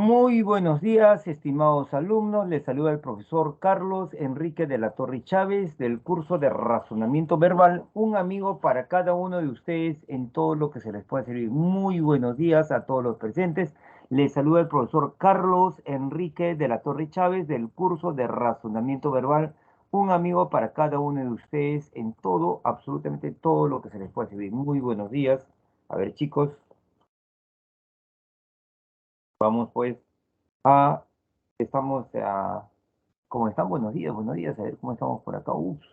Muy buenos días, estimados alumnos. Les saluda el profesor Carlos Enrique de la Torre Chávez del curso de Razonamiento Verbal, un amigo para cada uno de ustedes en todo lo que se les pueda servir. Muy buenos días a todos los presentes. Les saluda el profesor Carlos Enrique de la Torre Chávez del curso de Razonamiento Verbal, un amigo para cada uno de ustedes en todo, absolutamente todo lo que se les pueda servir. Muy buenos días. A ver, chicos, vamos pues a estamos ¿cómo están? Buenos días, a ver cómo estamos por acá. Ups.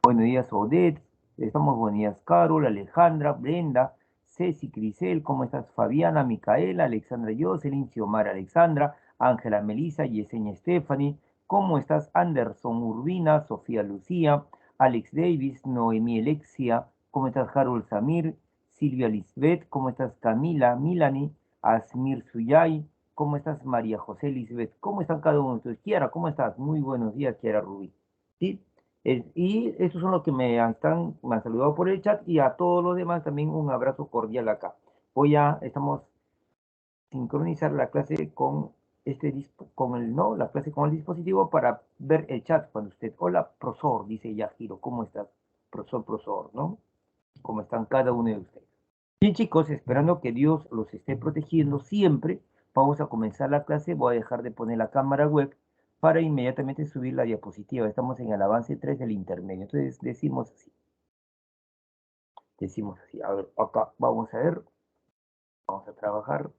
Buenos días, Odette. Estamos buenos días, Carol, Alejandra, Brenda, Ceci, Crisel, ¿cómo estás? Fabiana, Micaela, Alexandra Jocelyn, Xiomara Alexandra, Ángela Melisa, Yesenia Stephanie, ¿cómo estás? Anderson Urbina, Sofía Lucía, Alex Davis, Noemí Alexia, ¿cómo estás? Harold Samir, Silvia Lisbeth, ¿cómo estás? Camila, Milani, Asmir Suyay, ¿cómo estás, María José Lisbeth? ¿Cómo están cada uno de ustedes? Kiara, ¿cómo estás? Muy buenos días, Kiara Rubí. ¿Sí? Y estos son los que me han saludado por el chat y a todos los demás también un abrazo cordial acá. Estamos sincronizar la clase con la clase con el dispositivo para ver el chat cuando usted, hola, profesor, dice Yajiro, ¿cómo estás? Profesor, ¿no? ¿Cómo están cada uno de ustedes? Bien, chicos, esperando que Dios los esté protegiendo siempre, vamos a comenzar la clase. Voy a dejar de poner la cámara web para inmediatamente subir la diapositiva. Estamos en el avance 3 del intermedio. Entonces decimos así. A ver, acá vamos a ver, vamos a trabajar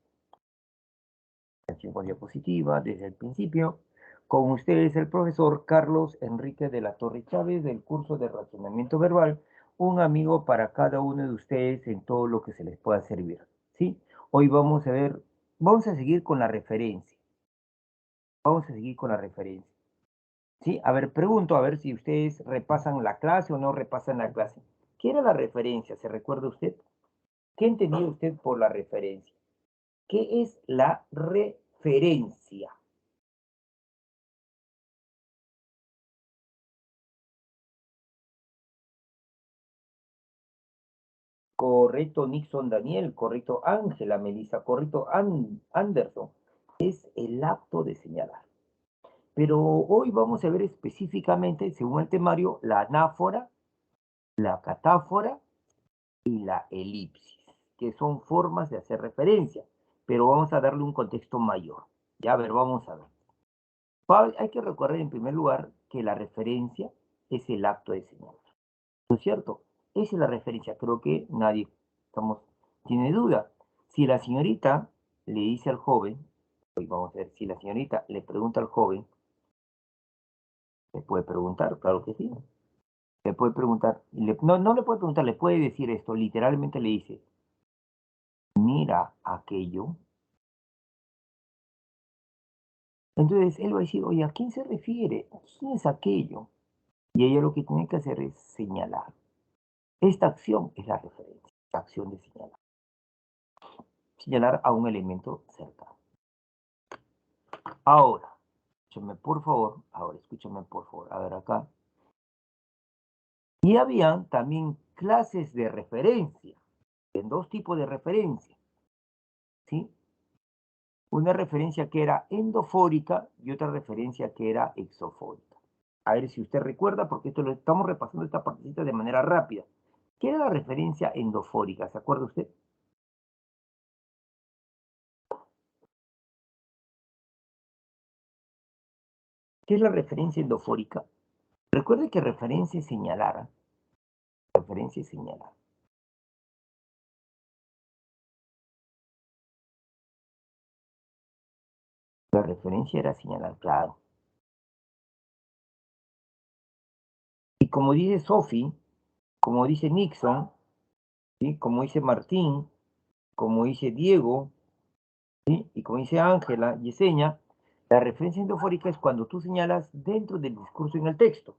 con diapositiva desde el principio. Con ustedes el profesor Carlos Enrique de la Torre Chávez del curso de Razonamiento Verbal, un amigo para cada uno de ustedes en todo lo que se les pueda servir. ¿Sí? Hoy vamos a seguir con la referencia. Vamos a seguir con la referencia. ¿Sí? A ver, pregunto a ver si ustedes repasan la clase o no repasan la clase. ¿Qué era la referencia? ¿Se recuerda usted? ¿Qué entendía usted por la referencia? ¿Qué es la referencia? Correcto, Nixon Daniel, correcto, Ángela Melissa, correcto, Anderson. Es el acto de señalar. Pero hoy vamos a ver específicamente, según el temario, la anáfora, la catáfora y la elipsis, que son formas de hacer referencia, pero vamos a darle un contexto mayor. Ya, a ver, vamos a ver. Hay que recordar en primer lugar que la referencia es el acto de señalar. ¿No es cierto? Esa es la referencia. Creo que nadie tiene duda. Si la señorita le dice al joven, hoy vamos a ver, si la señorita le pregunta al joven, le puede preguntar, claro que sí. Le puede preguntar, no le puede preguntar, le puede decir esto, literalmente le dice, mira aquello. Entonces él va a decir, oye, ¿a quién se refiere? ¿Quién es aquello? Y ella lo que tiene que hacer es señalar. Esta acción es la referencia, la acción de señalar. Señalar a un elemento cercano. Ahora, escúchame por favor, a ver acá. Y habían también clases de referencia, en dos tipos de referencia, ¿sí? Una referencia que era endofórica y otra referencia que era exofórica. A ver si usted recuerda, porque esto lo estamos repasando esta partecita de manera rápida. ¿Qué era la referencia endofórica? ¿Se acuerda usted? ¿Qué es la referencia endofórica? Recuerde que referencia es señalar. Referencia es señalar. La referencia era señalar, claro. Y como dice Sophie, como dice Nixon, ¿sí? Como dice Martín, como dice Diego, ¿sí? Y como dice Ángela, Yesenia, la referencia endofórica es cuando tú señalas dentro del discurso en el texto.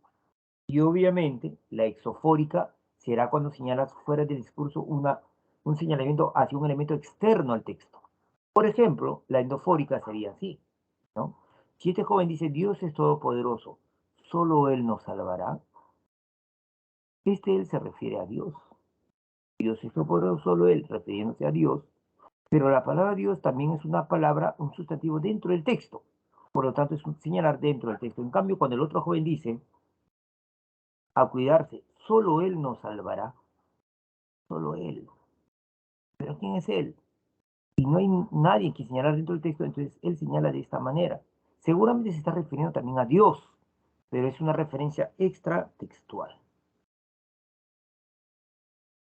Y obviamente la exofórica será cuando señalas fuera del discurso un señalamiento hacia un elemento externo al texto. Por ejemplo, la endofórica sería así, ¿no? Si este joven dice, Dios es todopoderoso, solo Él nos salvará, Él se refiere a Dios. Dios es todopoderoso, solo Él, refiriéndose a Dios, Pero la palabra Dios también es una palabra, un sustantivo dentro del texto. Por lo tanto, es un señalar dentro del texto. En cambio, cuando el otro joven dice a cuidarse, solo Él nos salvará, solo Él. ¿Pero quién es Él? Y no hay nadie que señalar dentro del texto, entonces Él señala de esta manera. Seguramente se está refiriendo también a Dios, pero es una referencia extra textual.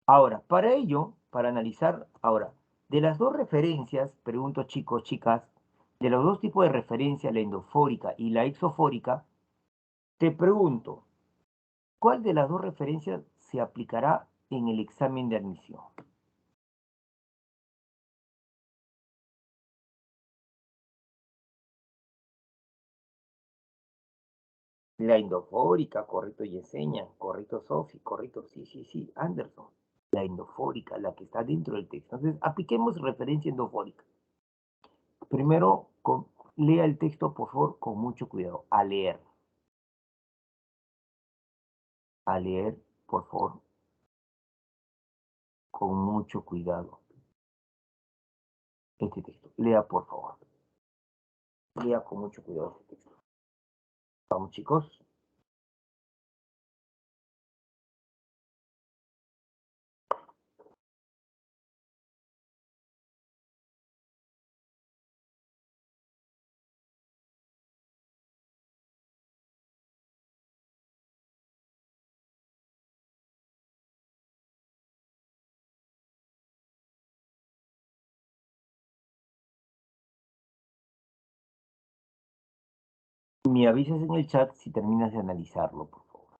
Ahora, para ello, para analizar, ahora, de las dos referencias, pregunto chicos, chicas, de los dos tipos de referencia, la endofórica y la exofórica, te pregunto, ¿cuál de las dos referencias se aplicará en el examen de admisión? La endofórica, correcto Yesenia, correcto Sofi, correcto, sí, sí, sí, Anderson. La endofórica, la que está dentro del texto. Entonces, apliquemos referencia endofórica. Primero, lea el texto, por favor, con mucho cuidado. A leer, por favor, con mucho cuidado este texto. Lea, por favor. Lea con mucho cuidado este texto. Vamos, chicos. Me avisas en el chat si terminas de analizarlo, por favor.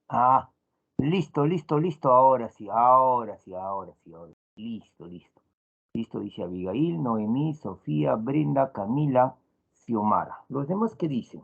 Ah, listo, listo, listo. Ahora sí, ahora sí, ahora sí, ahora sí. Listo, listo. Listo, dice Abigail, Noemí, Sofía, Brenda, Camila, Xiomara. ¿Los demás qué dicen?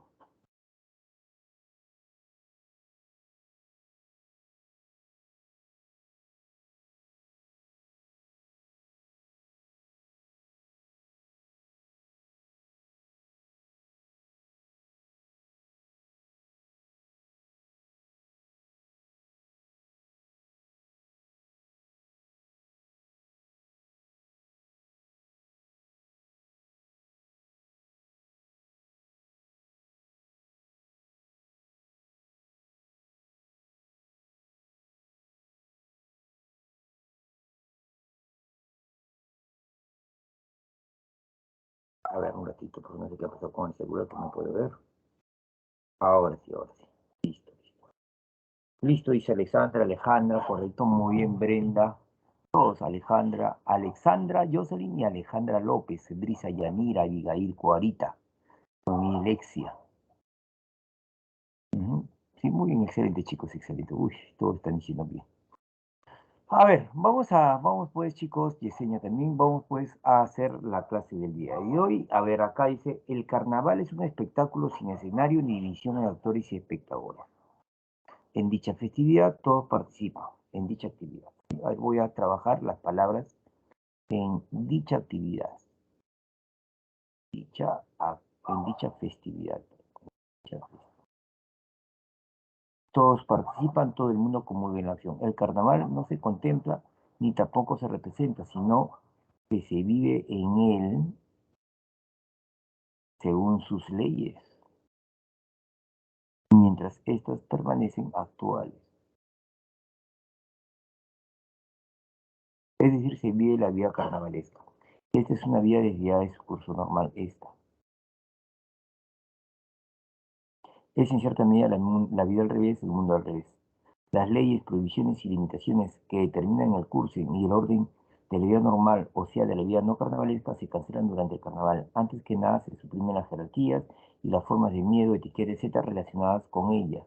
A ver, un ratito, porque no sé qué ha pasado con el celular que no puedo ver. Ahora sí, ahora sí. Listo, listo. Listo, dice Alexandra, Alejandra, correcto, muy bien, Brenda. Todos, Alejandra, Alexandra, Jocelyn y Alejandra López, Brisa Yanira, Abigail Cuarita, Noemí Lexia. Ujú. Sí, muy bien, excelente, chicos, excelente. Uy, todos están diciendo bien. A ver, vamos pues, chicos, Yesenia también, vamos pues a hacer la clase del día de hoy. A ver, acá dice, el carnaval es un espectáculo sin escenario ni división de actores y espectadores. En dicha festividad todos participan, en dicha actividad. A ver, voy a trabajar las palabras en dicha actividad, dicha, en dicha festividad. Dicha Todos participan, todo el mundo comulga en la acción. El carnaval no se contempla ni tampoco se representa, sino que se vive en él según sus leyes, mientras éstas permanecen actuales. Es decir, se vive la vida carnavalesca. Esta es una vida desviada de su curso normal. Esta es en cierta medida la vida al revés, el mundo al revés. Las leyes, prohibiciones y limitaciones que determinan el curso y el orden de la vida normal, o sea, de la vida no carnavalesca, se cancelan durante el carnaval. Antes que nada, se suprimen las jerarquías y las formas de miedo, etiquetas, etcétera, relacionadas con ellas.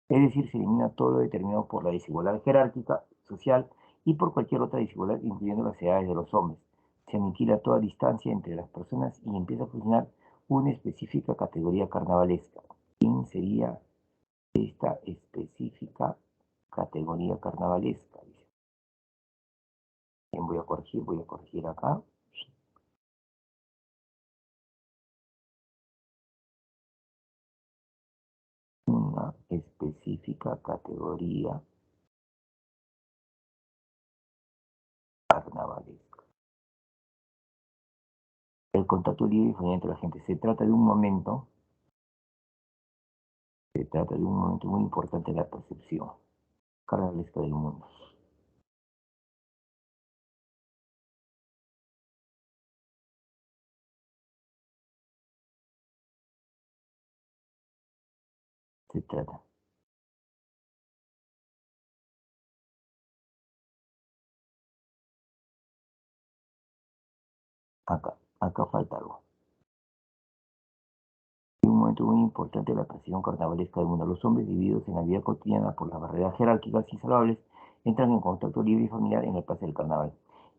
Es decir, se elimina todo lo determinado por la desigualdad jerárquica, social y por cualquier otra desigualdad, incluyendo las edades de los hombres. Se aniquila toda distancia entre las personas y empieza a funcionar una específica categoría carnavalesca. ¿Quién sería esta específica categoría carnavalesca? Dice. Bien, voy a corregir acá. Una específica categoría carnavalesca. El contacto libre y fluido entre la gente. Se trata de un momento muy importante en la percepción carnavalesca del mundo. Se trata. Acá falta algo. Es un momento muy importante de la percepción carnavalesca del mundo. Los hombres, divididos en la vida cotidiana por las barreras jerárquicas insalables, entran en contacto libre y familiar en el pase del carnaval.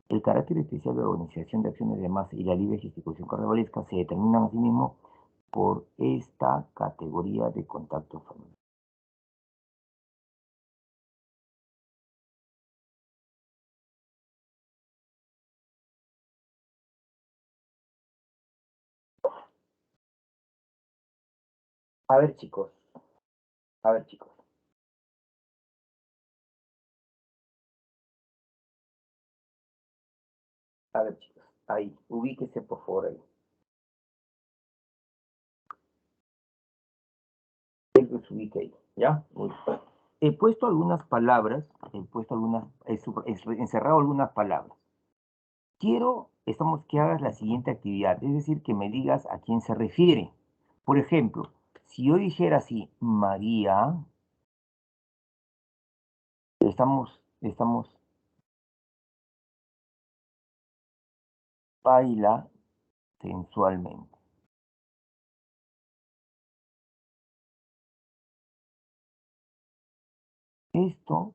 El carácter especial de la organización de acciones de masa y la libre ejecución carnavalesca se determinan asimismo por esta categoría de contacto familiar. A ver, chicos, a ver, chicos, a ver, chicos. Ahí, ubíquese por favor ahí. Él que se ubique ahí, ¿ya? Muy bien. He puesto algunas palabras, he encerrado algunas palabras. Quiero, estamos, que hagas la siguiente actividad, es decir, que me digas a quién se refiere. Por ejemplo, si yo dijera así, María, estamos, baila sensualmente. esto,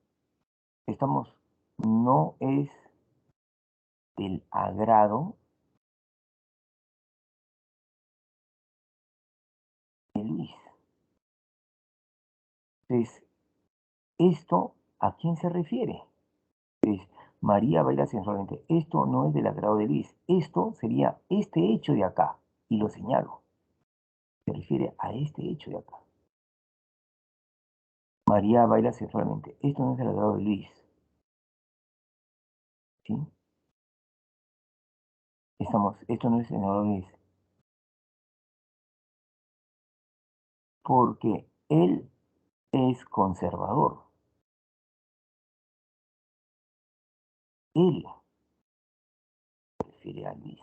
no es del agrado de Luis. Entonces, ¿esto a quién se refiere? Entonces, María baila sensualmente. Esto no es del agrado de Luis. Esto sería este hecho de acá. Y lo señalo. Se refiere a este hecho de acá. María baila sensualmente. Esto no es del agrado de Luis. ¿Sí? Esto no es del agrado de Luis. Porque él es conservador. Él se refiere a Luis.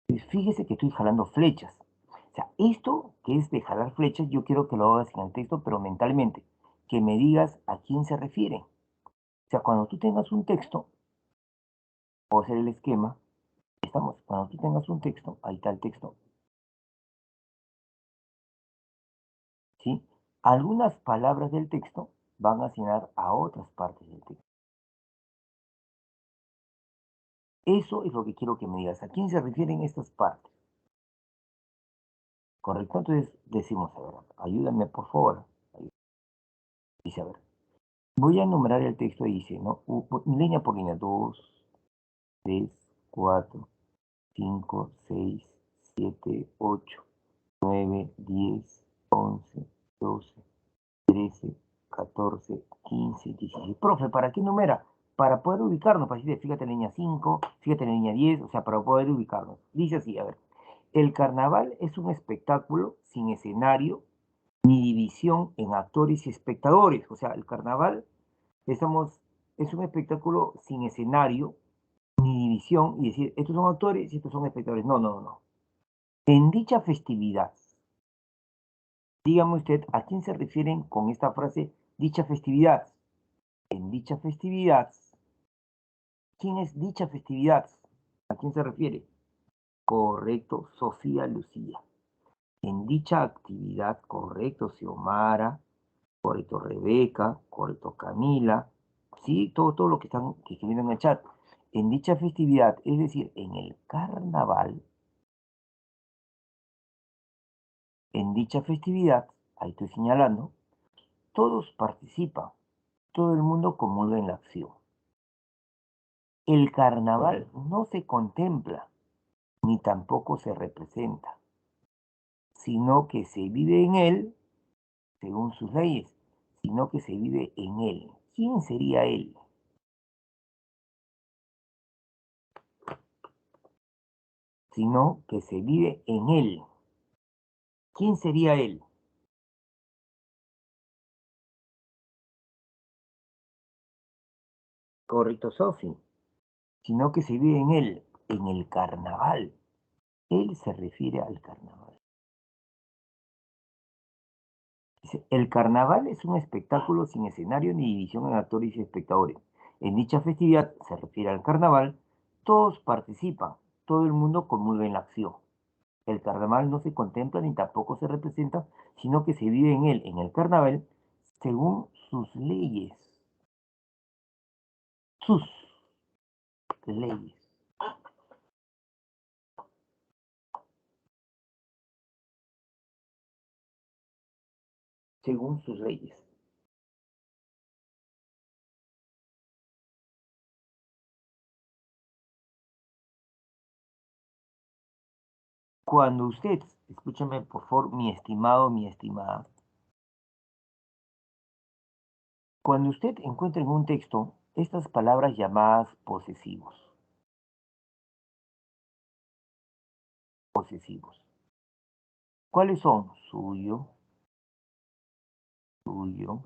Pues fíjese que estoy jalando flechas. O sea, esto que es de jalar flechas, yo quiero que lo hagas en el texto, pero mentalmente. Que me digas a quién se refiere. O sea, cuando tú tengas un texto, o hacer el esquema, cuando tú tengas un texto, ahí está el texto, ¿sí? Algunas palabras del texto van a asignar a otras partes del texto. Eso es lo que quiero que me digas. ¿A quién se refieren estas partes? ¿Correcto? Entonces decimos, a ver, ayúdame por favor. Dice, a ver, voy a enumerar el texto y dice, ¿no? Línea por línea, 2, 3, 4, 5, 6, 7, 8, 9, 10, 11, 12, 13, 14, 15, 16. Profe, ¿para qué numera? Para poder ubicarnos, para decir, fíjate en la línea 5, fíjate en la línea 10, o sea, para poder ubicarnos. Dice así, a ver, el carnaval es un espectáculo sin escenario ni división en actores y espectadores. O sea, el carnaval estamos, es un espectáculo sin escenario ni división y decir, estos son actores y estos son espectadores. No, no, no. En dicha festividad, dígame usted a quién se refieren con esta frase, dicha festividad. En dicha festividad, ¿quién es dicha festividad? ¿A quién se refiere? Correcto, Sofía Lucía. En dicha actividad, correcto, Xiomara, correcto, Rebeca, correcto, Camila, sí, todo lo que están que escribiendo en el chat. En dicha festividad, es decir, en el carnaval, en dicha festividad, ahí estoy señalando, todos participan, todo el mundo comulga en la acción. El carnaval no se contempla, ni tampoco se representa, sino que se vive en él, según sus leyes, sino que se vive en él. ¿Quién sería él? Sino que se vive en él. ¿Quién sería él? Correcto, Sofi. Sino que se vive en el carnaval. Él se refiere al carnaval. Dice, el carnaval es un espectáculo sin escenario ni división en actores y espectadores. En dicha festividad, se refiere al carnaval, todos participan, todo el mundo comulga en la acción. El carnaval no se contempla ni tampoco se representa, sino que se vive en él, en el carnaval, según sus leyes. Sus leyes. Según sus leyes. Cuando usted, escúchame por favor, mi estimado, mi estimada, cuando usted encuentre en un texto estas palabras llamadas posesivos, posesivos, ¿cuáles son? Suyo, tuyo,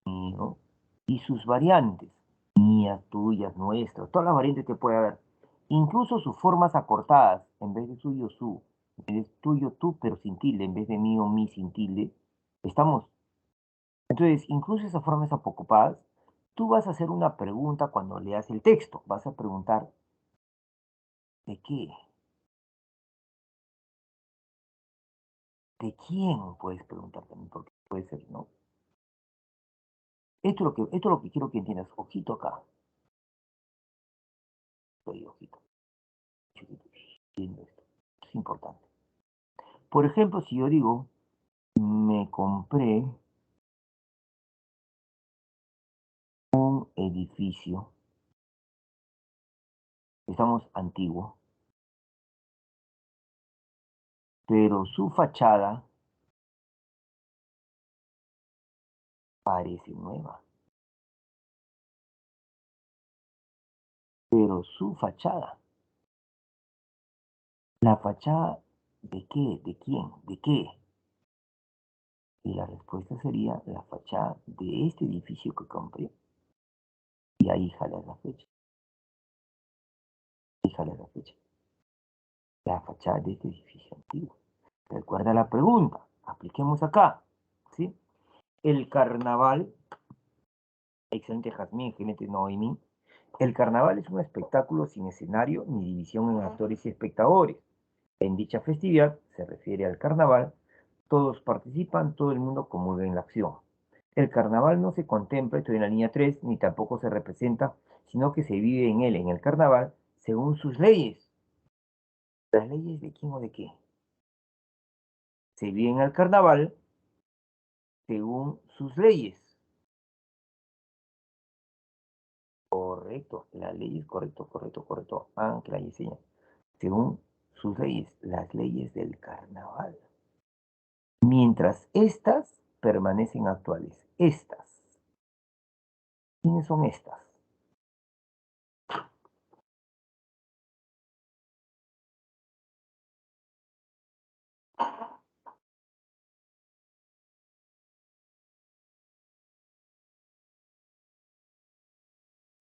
mío, y sus variantes, mías, tuyas, nuestras, todas las variantes que puede haber, incluso sus formas acortadas, en vez de suyo, su, en vez de tuyo, tú, pero sin tilde, en vez de mío, mi, sin tilde, estamos. Entonces, incluso esas formas apocopadas, tú vas a hacer una pregunta cuando leas el texto, vas a preguntar, ¿de qué? ¿De quién? Puedes preguntar también, porque puede ser, ¿no? esto es lo que quiero que entiendas. Ojito acá. Estoy, ojito. Chiquito, entiendo esto. Es importante. Por ejemplo, si yo digo, me compré un edificio, estamos antiguo, pero su fachada parece nueva. Pero su fachada, ¿la fachada de qué? ¿De quién? ¿De qué? Y la respuesta sería la fachada de este edificio que compré. Y ahí jala la fecha. Ahí jala la fecha. La fachada de este edificio antiguo. Recuerda la pregunta. Apliquemos acá. ¿Sí? El carnaval, excelente Jazmín, excelente Noemí. El carnaval es un espectáculo sin escenario ni división en actores y espectadores. En dicha festividad, se refiere al carnaval, todos participan, todo el mundo comulga en la acción. El carnaval no se contempla, estoy en la línea 3, ni tampoco se representa, sino que se vive en él, en el carnaval, según sus leyes. ¿Las leyes de quién o de qué? Se vive en el carnaval según sus leyes. Correcto, las leyes, correcto, correcto, correcto. Aunque la diseña. Según sus leyes, las leyes del carnaval. Mientras estas permanecen actuales. Estas. ¿Quiénes son estas?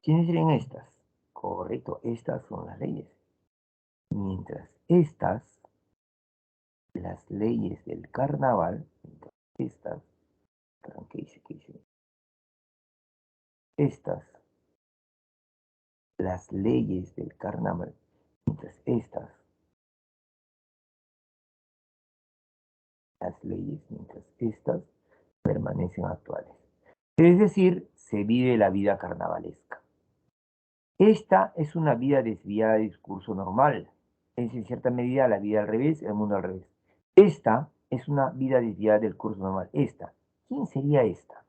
¿Quiénes serían estas? Correcto, estas son las leyes. Mientras estas, las leyes del carnaval, mientras estas, perdón, ¿qué dice? ¿Qué dice? Estas, las leyes del carnaval, mientras estas, las leyes, mientras estas permanecen actuales. Es decir, se vive la vida carnavalesca. Esta es una vida desviada de discurso normal. Es en cierta medida la vida al revés, el mundo al revés. Esta es una vida desviada del curso normal. Esta. ¿Quién sería esta?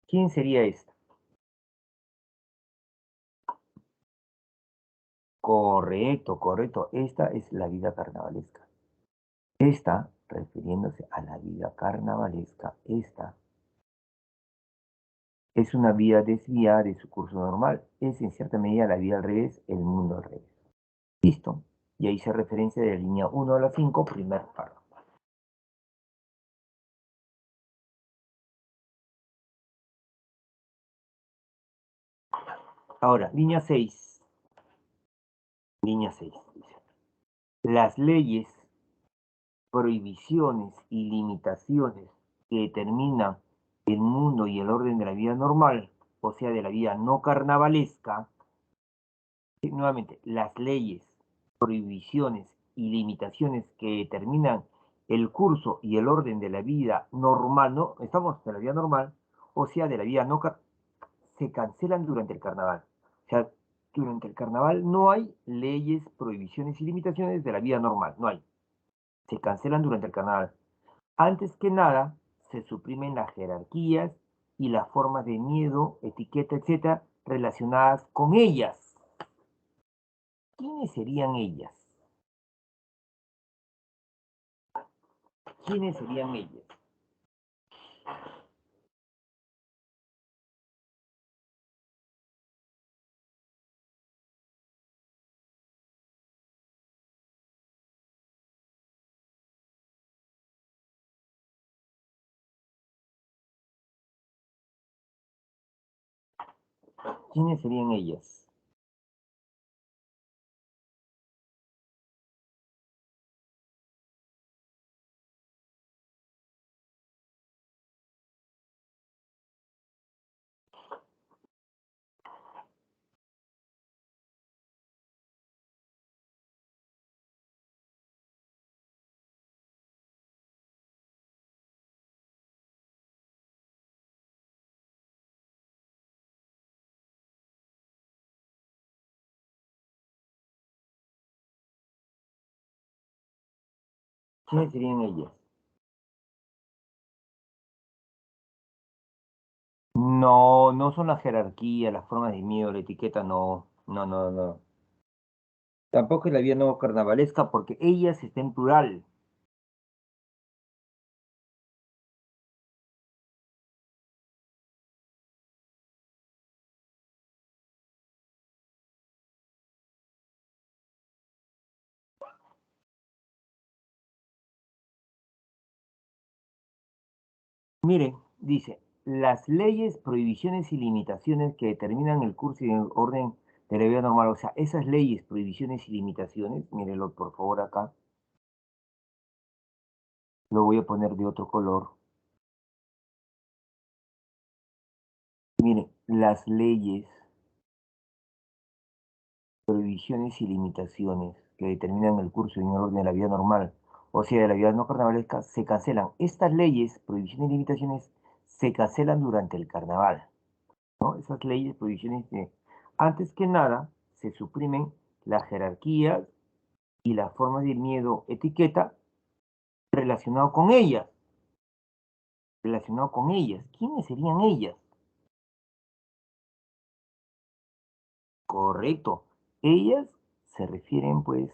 ¿Quién sería esta? Correcto, correcto. Esta es la vida carnavalesca. Esta, refiriéndose a la vida carnavalesca, esta es una vida desviada de su curso normal. Es en cierta medida la vida al revés, el mundo al revés. Listo. Y ahí se referencia de la línea 1 a la 5, primer párrafo. Ahora, línea 6. Línea 6 dice. Las leyes, prohibiciones y limitaciones que determinan el mundo y el orden de la vida normal, o sea, de la vida no carnavalesca, nuevamente, las leyes, prohibiciones y limitaciones que determinan el curso y el orden de la vida normal, ¿no? Estamos de la vida normal, o sea, de la vida no se cancelan durante el carnaval. O sea, durante el carnaval no hay leyes, prohibiciones y limitaciones de la vida normal, no hay. Se cancelan durante el carnaval. Antes que nada, se suprimen las jerarquías y las formas de miedo, etiqueta, etcétera, relacionadas con ellas. ¿Quiénes serían ellas? ¿Quiénes serían ellas? ¿Quiénes serían ellas? ¿Quiénes serían ellas? No, no son la jerarquía, las formas de miedo, la etiqueta, no. No, no, no. Tampoco es la vía no carnavalesca porque ellas está en plural. Miren, dice, las leyes, prohibiciones y limitaciones que determinan el curso y el orden de la vida normal, o sea, esas leyes, prohibiciones y limitaciones, mírenlo por favor acá, lo voy a poner de otro color. Miren, las leyes, prohibiciones y limitaciones que determinan el curso y el orden de la vida normal, o sea, de la vida no carnavalesca, se cancelan. Estas leyes, prohibiciones y limitaciones se cancelan durante el carnaval, ¿no? Esas leyes, prohibiciones, antes que nada, se suprimen las jerarquías y las formas de miedo etiqueta relacionado con ellas, relacionado con ellas. ¿Quiénes serían ellas? Correcto. Ellas se refieren pues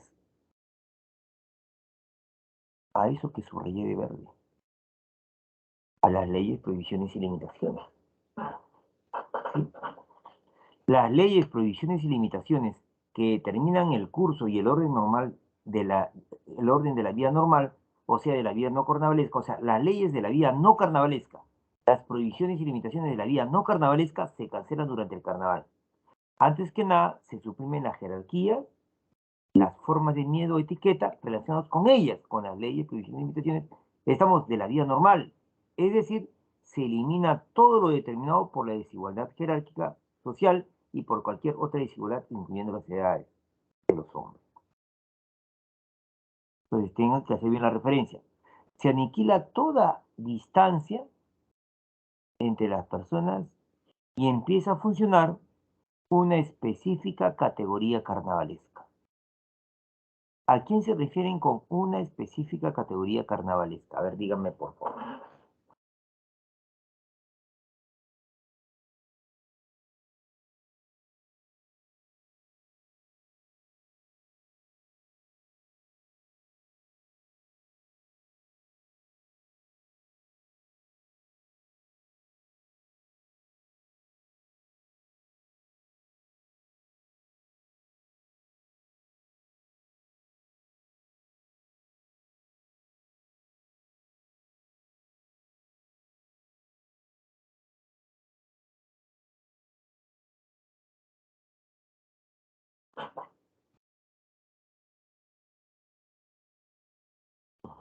a eso que subrayé de verde, a las leyes, prohibiciones y limitaciones. ¿Sí? Las leyes, prohibiciones y limitaciones que determinan el curso y el orden normal de el orden de la vida normal, o sea, de la vida no carnavalesca, o sea, las leyes de la vida no carnavalesca, las prohibiciones y limitaciones de la vida no carnavalesca se cancelan durante el carnaval. Antes que nada, se suprimen las jerarquías, las formas de miedo o etiqueta relacionadas con ellas, con las leyes, prohibiciones y limitaciones, estamos de la vida normal. Es decir, se elimina todo lo determinado por la desigualdad jerárquica social y por cualquier otra desigualdad, incluyendo las edades de los hombres. Entonces, tengan que hacer bien la referencia. Se aniquila toda distancia entre las personas y empieza a funcionar una específica categoría carnavalesca. ¿A quién se refieren con una específica categoría carnavalesca? A ver, díganme por favor.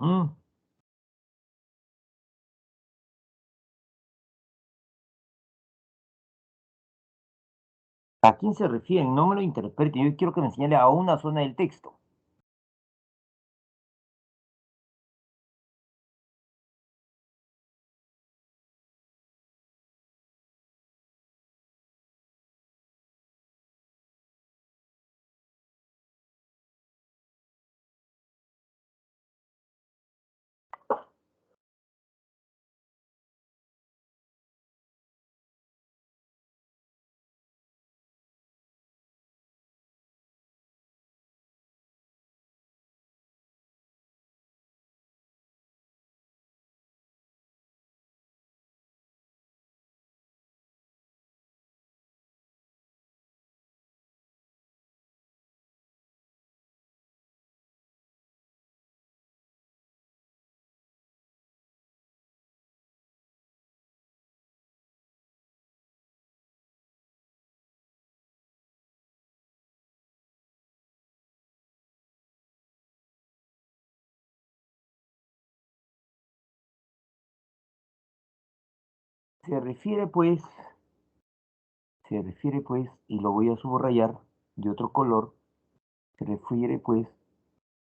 Ujú. ¿A quién se refieren? No me lo interpreten. Yo quiero que me señale a una zona del texto. Se refiere pues, se refiere pues, y lo voy a subrayar de otro color, se refiere pues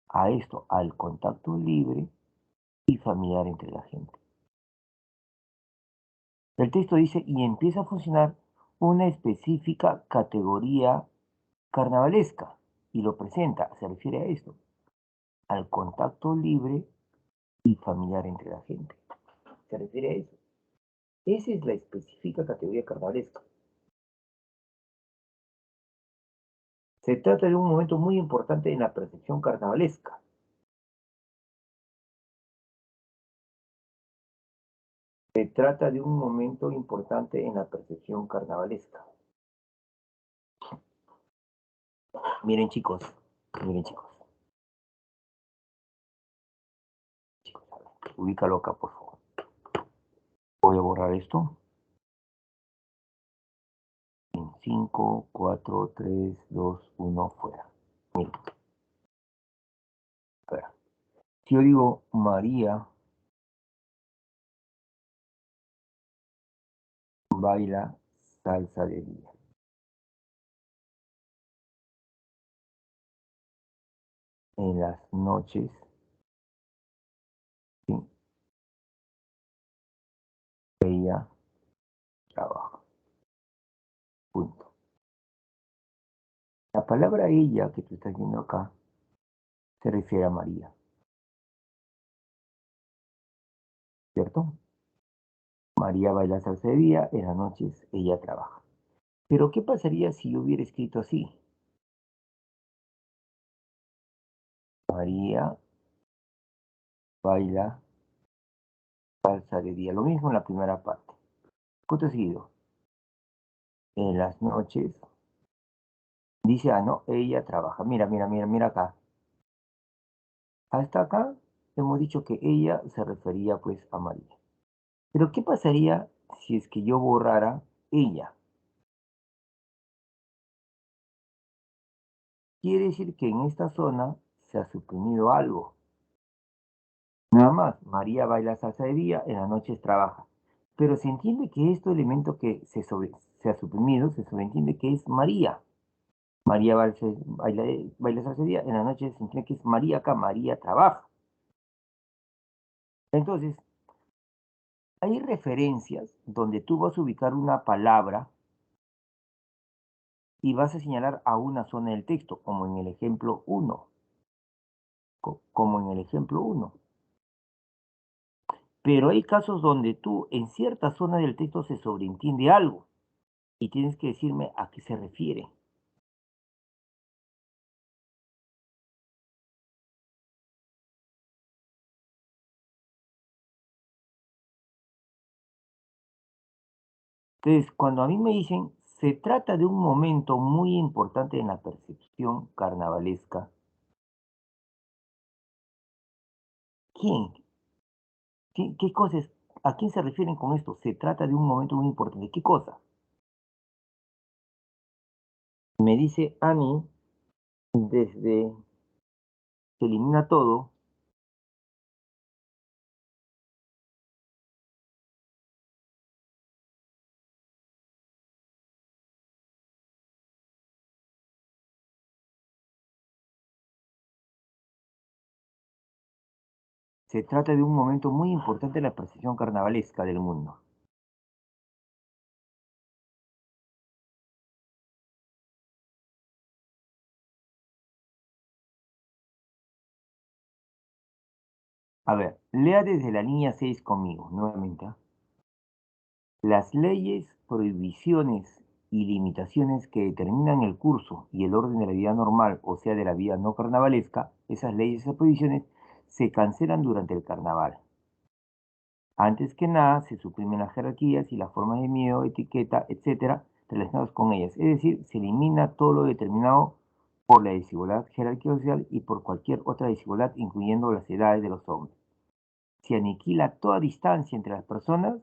a esto, al contacto libre y familiar entre la gente. El texto dice, y empieza a funcionar una específica categoría carnavalesca, y lo presenta, se refiere a esto, al contacto libre y familiar entre la gente. Se refiere a eso. Esa es la específica categoría carnavalesca. Se trata de un momento muy importante en la percepción carnavalesca. Se trata de un momento importante en la percepción carnavalesca. Miren chicos, miren chicos, chicos, a ver, ubícalo acá por favor. Voy a borrar esto. En 5, 4, 3, 2, 1, fuera. Miren, a ver. Si yo digo María baila salsa de día. En las noches, sí, ella trabaja. Punto. La palabra ella que tú estás viendo acá se refiere a María, ¿cierto? María baila salsa de día, en las noches ella trabaja. Pero ¿qué pasaría si yo hubiera escrito así? María baila salsa de día. Lo mismo en la primera parte. Punto seguido. En las noches dice, ah, no, ella trabaja. Mira, mira, mira, mira acá. Hasta acá hemos dicho que ella se refería pues a María. Pero ¿qué pasaría si es que yo borrara ella? Quiere decir que en esta zona se ha suprimido algo. Nada más, María baila salsa de día, en las noches trabaja. Pero se entiende que este elemento que se ha suprimido, se sobreentiende que es María. María baila salsa de día, en las noches se entiende que es María acá, María trabaja. Entonces, hay referencias donde tú vas a ubicar una palabra y vas a señalar a una zona del texto, como en el ejemplo 1, como en el ejemplo 1. Pero hay casos donde tú en cierta zona del texto se sobreentiende algo y tienes que decirme a qué se refiere. Entonces, cuando a mí me dicen, se trata de un momento muy importante en la percepción carnavalesca, ¿quién? ¿Qué cosas? ¿A quién se refieren con esto? Se trata de un momento muy importante. ¿Qué cosa? Me dice a mí, desde se elimina todo, se trata de un momento muy importante en la percepción carnavalesca del mundo. A ver, lea desde la línea 6 conmigo, nuevamente. ¿Ah? Las leyes, prohibiciones y limitaciones que determinan el curso y el orden de la vida normal, o sea, de la vida no carnavalesca, esas leyes y prohibiciones se cancelan durante el carnaval. Antes que nada, se suprimen las jerarquías y las formas de miedo, etiqueta, etcétera, relacionadas con ellas. Es decir, se elimina todo lo determinado por la desigualdad jerárquica social y por cualquier otra desigualdad, incluyendo las edades de los hombres. Se aniquila toda distancia entre las personas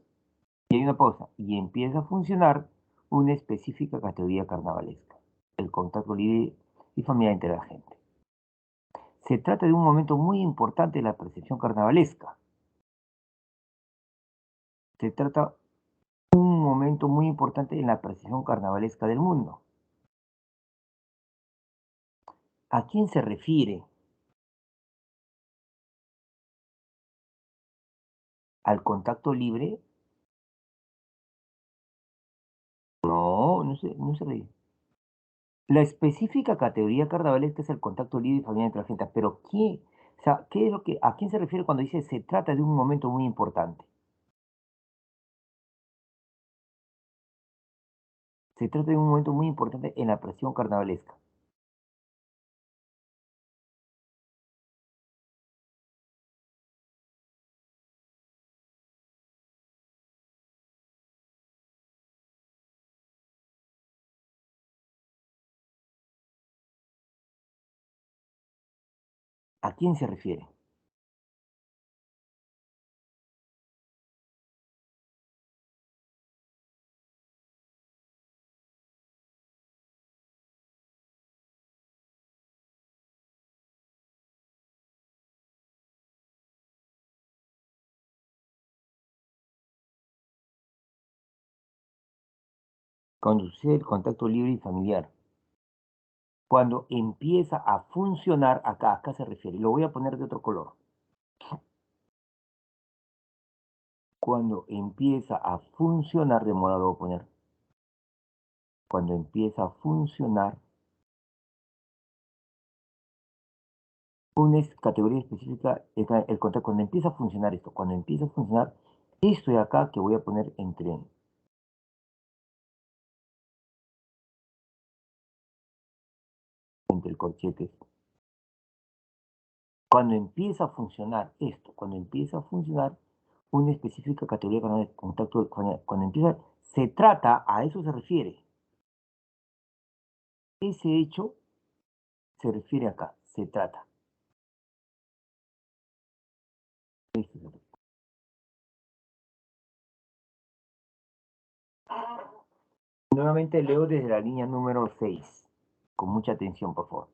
y hay una pausa y empieza a funcionar una específica categoría carnavalesca, el contacto libre y familiar entre la gente. Se trata de un momento muy importante de la percepción carnavalesca. Se trata de un momento muy importante en la percepción carnavalesca del mundo. ¿A quién se refiere? ¿Al contacto libre? No, no se refiere. La específica categoría carnavalesca es el contacto libre y familiar entre la gente, pero ¿qué sea, ¿qué es a quién se refiere cuando dice se trata de un momento muy importante? Se trata de un momento muy importante en la presión carnavalesca. ¿A quién se refiere? Cuando sucede el contacto libre y familiar. Cuando empieza a funcionar, acá se refiere. Lo voy a poner de otro color. Cuando empieza a funcionar, de modo lo voy a poner. Cuando empieza a funcionar una categoría específica, el contacto, cuando empieza a funcionar esto, cuando empieza a funcionar esto de acá que voy a poner entre corchetes. Cuando empieza a funcionar esto, cuando empieza a funcionar una específica categoría de contacto, cuando empieza, se trata, a eso se refiere. Ese hecho se refiere acá, se trata. Esto se refiere. Nuevamente leo desde la línea número 6, con mucha atención, por favor.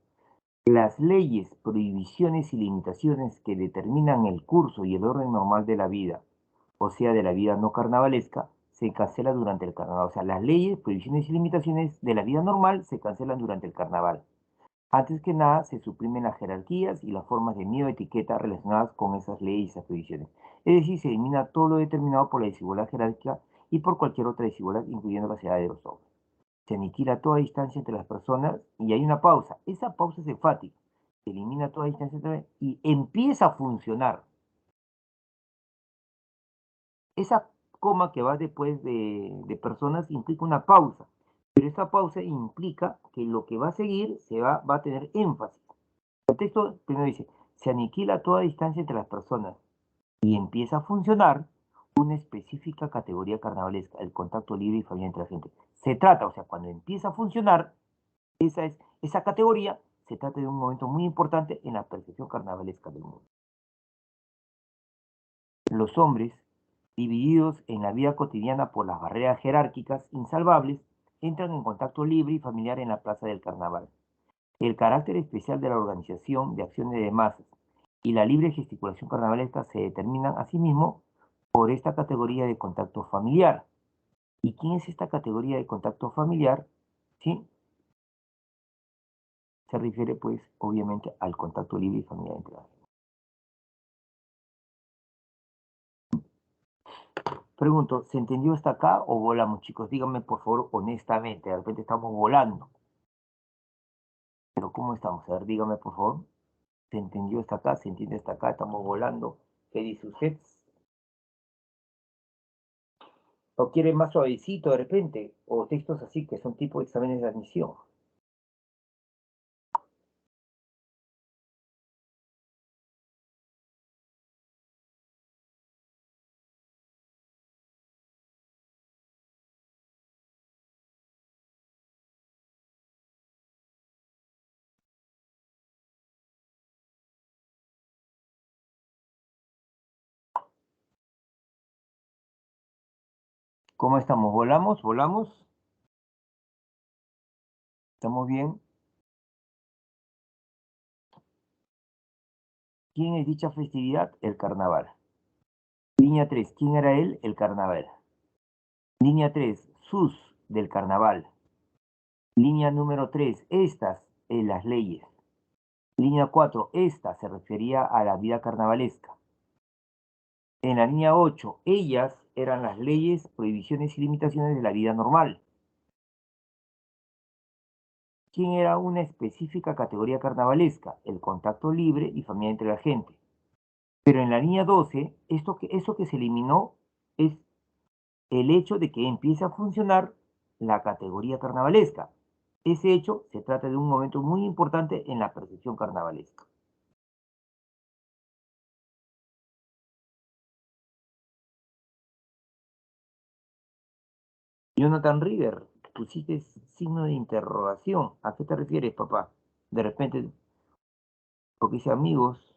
Las leyes, prohibiciones y limitaciones que determinan el curso y el orden normal de la vida, o sea, de la vida no carnavalesca, se cancelan durante el carnaval. O sea, las leyes, prohibiciones y limitaciones de la vida normal se cancelan durante el carnaval. Antes que nada, se suprimen las jerarquías y las formas de miedo etiqueta relacionadas con esas leyes y esas prohibiciones. Es decir, se elimina todo lo determinado por la desigualdad jerárquica y por cualquier otra desigualdad, incluyendo la edad de los hombres. Se aniquila toda distancia entre las personas y hay una pausa. Esa pausa es enfática. Se elimina toda distancia y empieza a funcionar. Esa coma que va después de personas implica una pausa, pero esa pausa implica que lo que va a seguir va a tener énfasis. El texto primero dice, se aniquila toda distancia entre las personas y empieza a funcionar una específica categoría carnavalesca, el contacto libre y familiar entre la gente. Se trata, o sea, cuando empieza a funcionar esa categoría, se trata de un momento muy importante en la percepción carnavalesca del mundo. Los hombres, divididos en la vida cotidiana por las barreras jerárquicas insalvables, entran en contacto libre y familiar en la plaza del carnaval. El carácter especial de la organización de acciones de masas y la libre gesticulación carnavalesca se determinan asimismo por esta categoría de contacto familiar. ¿Y quién es esta categoría de contacto familiar? ¿Sí? Se refiere pues obviamente al contacto libre y familiar entre las. Pregunto, ¿se entendió hasta acá o volamos, chicos? Díganme, por favor, honestamente. De repente estamos volando. Pero ¿cómo estamos? A ver, dígame, por favor. ¿Se entendió hasta acá? ¿Se entiende hasta acá? ¿Estamos volando? ¿Qué dice usted? ¿O quiere más suavecito de repente? ¿O textos así que son tipo de exámenes de admisión? ¿Cómo estamos? ¿Volamos? ¿Volamos? ¿Estamos bien? ¿Quién es dicha festividad? El carnaval. Línea 3. ¿Quién era él? El carnaval. Línea 3. Sus del carnaval. Línea número 3. Estas, las leyes. Línea 4. Esta se refería a la vida carnavalesca. En la línea 8. Ellas eran las leyes, prohibiciones y limitaciones de la vida normal. ¿Quién era una específica categoría carnavalesca? El contacto libre y familiar entre la gente. Pero en la línea 12, eso que se eliminó es el hecho de que empiece a funcionar la categoría carnavalesca. Ese hecho se trata de un momento muy importante en la percepción carnavalesca. Jonathan River, pusiste signo de interrogación. ¿A qué te refieres, papá? De repente, porque dice amigos,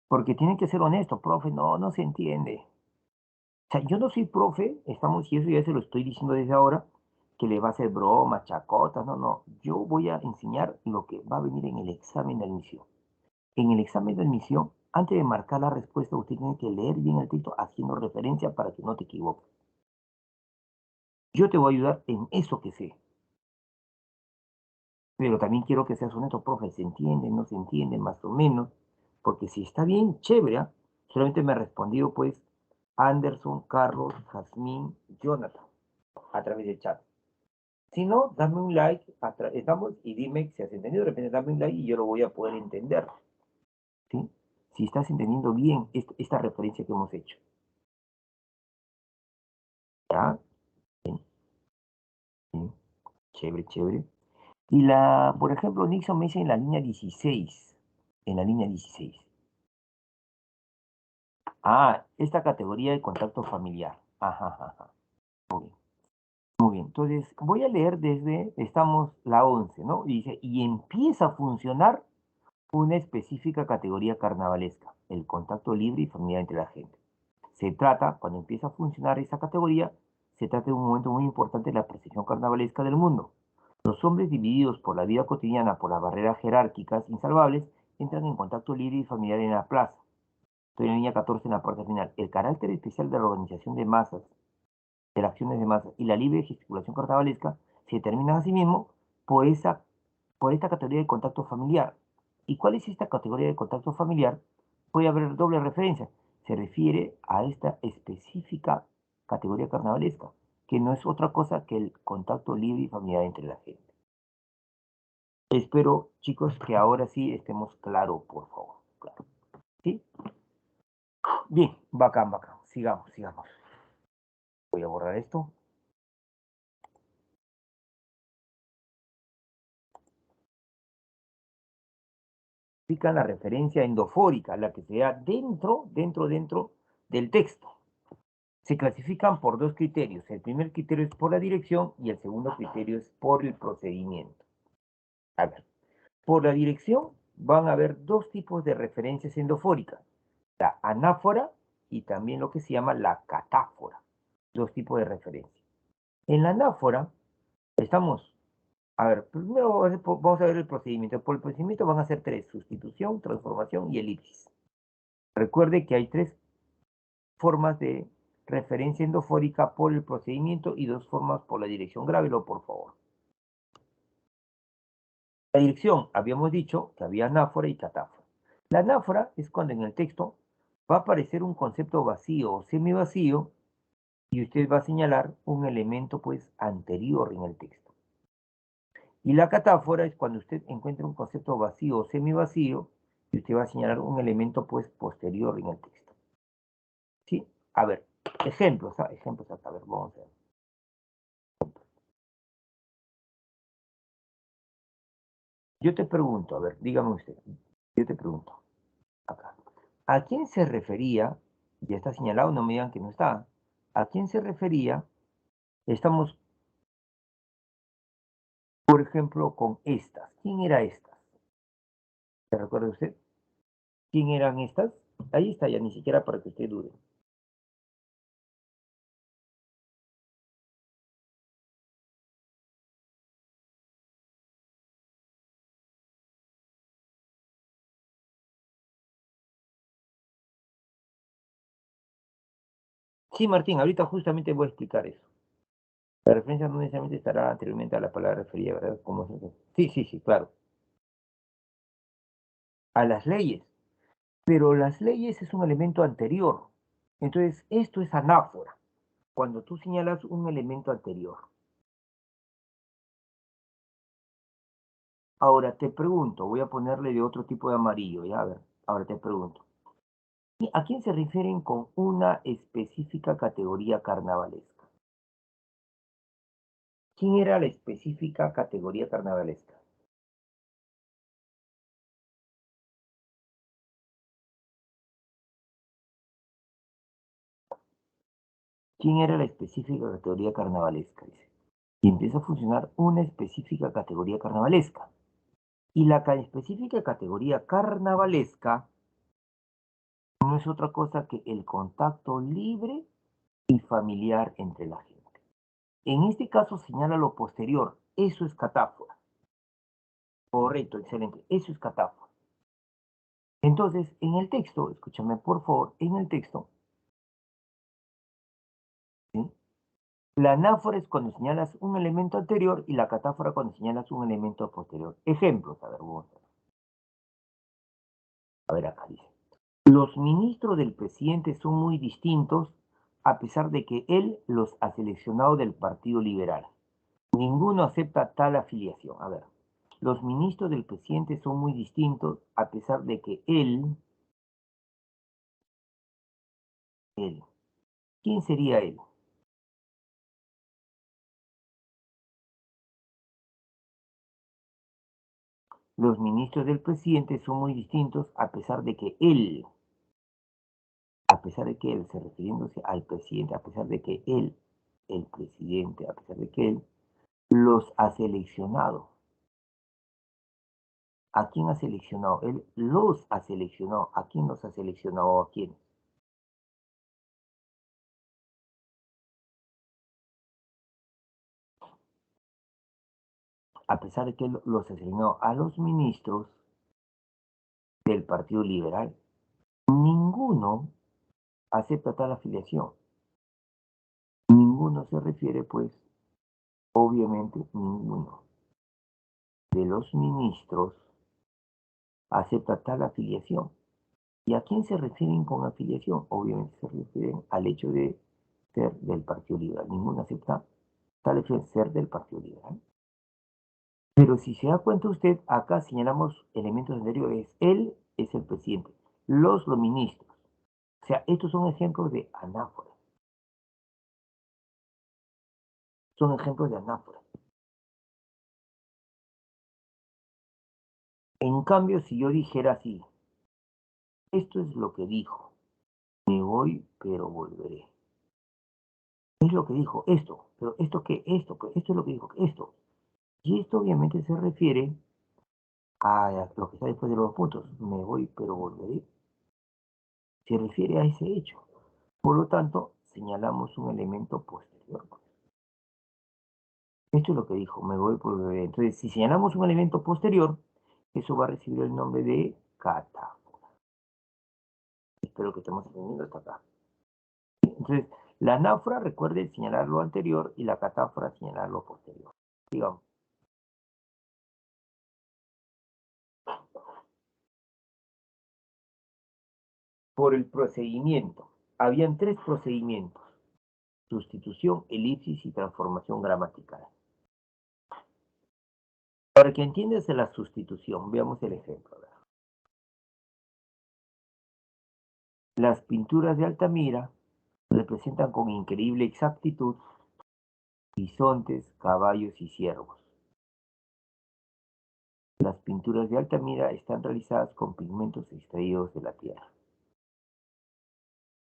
porque tienen que ser honestos, profe, no, no se entiende. O sea, yo no soy profe, estamos, y eso ya se lo estoy diciendo desde ahora, que le va a hacer bromas, chacotas, no, no. Yo voy a enseñar lo que va a venir en el examen de admisión. En el examen de admisión, antes de marcar la respuesta, usted tiene que leer bien el texto haciendo referencia para que no te equivoques. Yo te voy a ayudar en eso que sé, pero también quiero que seas honesto, profe, ¿se entiende? ¿No se entiende? Más o menos, porque si está bien, chévere, ¿ah? Solamente me ha respondido, pues, Anderson, Carlos, Jazmín, Jonathan, a través del chat. Si no, dame un like, estamos, y dime si has entendido, de repente dame un like y yo lo voy a poder entender, ¿sí? Si estás entendiendo bien esta referencia que hemos hecho, ¿ya? Bien, bien, chévere, chévere. Y por ejemplo, Nixon me dice en la línea 16, en la línea 16. Ah, esta categoría de contacto familiar. Ajá, ajá, ajá. Muy bien, muy bien. Entonces, voy a leer estamos la 11, ¿no? Y dice, y empieza a funcionar una específica categoría carnavalesca, el contacto libre y familiar entre la gente. Se trata, cuando empieza a funcionar esa categoría, se trata de un momento muy importante en la percepción carnavalesca del mundo. Los hombres divididos por la vida cotidiana por las barreras jerárquicas insalvables entran en contacto libre y familiar en la plaza. Estoy en la línea 14 en la parte final. El carácter especial de la organización de masas, de las acciones de masas y la libre gesticulación carnavalesca se determinan asimismo por, por esta categoría de contacto familiar. ¿Y cuál es esta categoría de contacto familiar? Puede haber doble referencia. Se refiere a esta específica categoría carnavalesca, que no es otra cosa que el contacto libre y familiar entre la gente. Espero, chicos, que ahora sí estemos claros, por favor. Claro. ¿Sí? Bien, bacán, bacán. Sigamos, sigamos. Voy a borrar esto. Explica la referencia endofórica, la que se da dentro del texto. Se clasifican por dos criterios. El primer criterio es por la dirección y el segundo criterio es por el procedimiento. A ver, por la dirección van a haber dos tipos de referencias endofóricas, la anáfora y también lo que se llama la catáfora. Dos tipos de referencia. En la anáfora estamos, a ver, primero vamos a ver el procedimiento. Por el procedimiento van a ser tres: sustitución, transformación y elipsis. Recuerde que hay tres formas de referencia endofórica por el procedimiento y dos formas por la dirección. Grábelo, por favor. La dirección, habíamos dicho que había anáfora y catáfora. La anáfora es cuando en el texto va a aparecer un concepto vacío o semivacío y usted va a señalar un elemento pues anterior en el texto. Y la catáfora es cuando usted encuentra un concepto vacío o semivacío y usted va a señalar un elemento pues posterior en el texto. ¿Sí? A ver, ejemplos, ¿ah? Ejemplos acá, a ver, vamos a ver. Yo te pregunto, a ver, dígame usted, yo te pregunto, acá, ¿a quién se refería? Ya está señalado, no me digan que no está. ¿A quién se refería? Estamos, por ejemplo, con estas. ¿Quién era estas? ¿Se recuerda usted? ¿Quién eran estas? Ahí está, ya ni siquiera para que usted dude. Sí, Martín, ahorita justamente voy a explicar eso. La referencia no necesariamente estará anteriormente a la palabra referida, ¿verdad? Sí, sí, sí, claro. A las leyes. Pero las leyes es un elemento anterior. Entonces, esto es anáfora. Cuando tú señalas un elemento anterior. Ahora te pregunto, voy a ponerle de otro tipo de amarillo, ya a ver, ahora te pregunto. ¿Y a quién se refieren con una específica categoría carnavalesca? ¿Quién era la específica categoría carnavalesca? ¿Quién era la específica categoría carnavalesca? Dice. Y empieza a funcionar una específica categoría carnavalesca. Y la específica categoría carnavalesca no es otra cosa que el contacto libre y familiar entre la gente. En este caso señala lo posterior, eso es catáfora. Correcto, excelente, eso es catáfora. Entonces, en el texto, escúchame por favor, en el texto, ¿sí? La anáfora es cuando señalas un elemento anterior y la catáfora cuando señalas un elemento posterior. Ejemplos, a ver, vamos a ver acá dice. Los ministros del presidente son muy distintos a pesar de que él los ha seleccionado del Partido Liberal. Ninguno acepta tal afiliación. A ver, los ministros del presidente son muy distintos a pesar de que él, ¿quién sería él? Los ministros del presidente son muy distintos a pesar de que a pesar de que él, se refiriéndose al presidente, a pesar de que él, el presidente, a pesar de que él los ha seleccionado. ¿A quién ha seleccionado? Él los ha seleccionado. ¿A quién los ha seleccionado? ¿A quién? A pesar de que él los asignó a los ministros del Partido Liberal, ninguno acepta tal afiliación. Ninguno se refiere, pues, obviamente, ninguno de los ministros acepta tal afiliación. ¿Y a quién se refieren con afiliación? Obviamente se refieren al hecho de ser del Partido Liberal. Ninguno acepta tal hecho de ser del Partido Liberal. Pero si se da cuenta usted, acá señalamos elementos anteriores. Él es el presidente, los ministros. O sea, estos son ejemplos de anáfora. Son ejemplos de anáfora. En cambio, si yo dijera así, esto es lo que dijo, me voy, pero volveré. Es lo que dijo esto, pero esto qué, esto es lo que dijo esto. Y esto obviamente se refiere a lo que está después de los dos puntos. Me voy, pero volveré. Se refiere a ese hecho. Por lo tanto, señalamos un elemento posterior. Esto es lo que dijo, me voy, pero volveré. Entonces, si señalamos un elemento posterior, eso va a recibir el nombre de catáfora. Espero que estemos entendiendo hasta acá. Entonces, la anáfora, recuerde señalar lo anterior y la catáfora señalar lo posterior. Digamos, por el procedimiento. Habían tres procedimientos: sustitución, elipsis y transformación gramatical. Para que entiendas la sustitución, veamos el ejemplo. Las pinturas de Altamira representan con increíble exactitud bisontes, caballos y ciervos. Las pinturas de Altamira están realizadas con pigmentos extraídos de la tierra.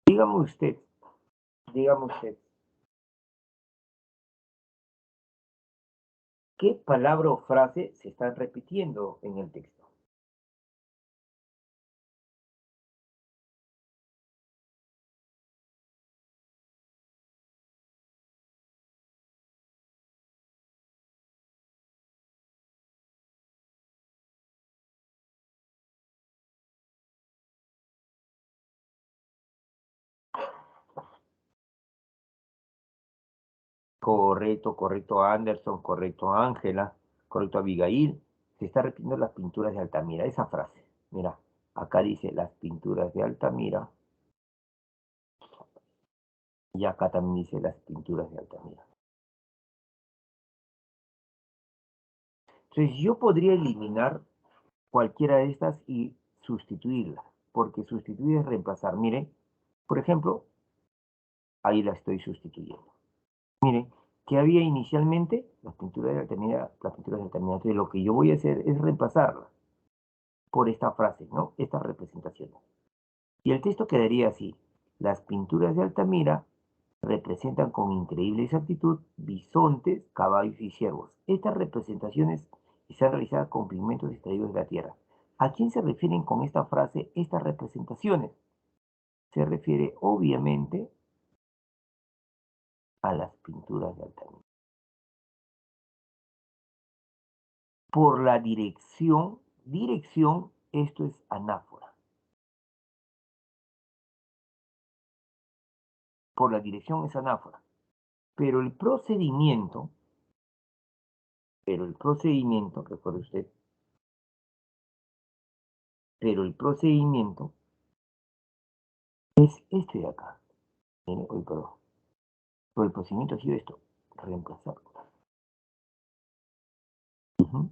Dígame usted, dígame usted, ¿qué palabra o frase se está repitiendo en el texto? Correcto, correcto Anderson, correcto Ángela, correcto Abigail. Se está repitiendo las pinturas de Altamira, esa frase. Mira, acá dice las pinturas de Altamira y acá también dice las pinturas de Altamira. Entonces yo podría eliminar cualquiera de estas y sustituirla, porque sustituir es reemplazar. Miren, por ejemplo, ahí la estoy sustituyendo. Miren, que había inicialmente las pinturas de Altamira, las pinturas de Altamira. Entonces lo que yo voy a hacer es reemplazarla por esta frase, ¿no? Esta representación. Y el texto quedaría así. Las pinturas de Altamira representan con increíble exactitud bisontes, caballos y ciervos. Estas representaciones están realizadas con pigmentos extraídos de la tierra. ¿A quién se refieren con esta frase estas representaciones? Se refiere obviamente a las pinturas de Altamira. Por la dirección, esto es anáfora. Por la dirección es anáfora. Pero el procedimiento, recuerde usted, pero el procedimiento es este de acá. Mire, hoy, perdón. Pero el procedimiento ha sido esto, reemplazar. Ujú.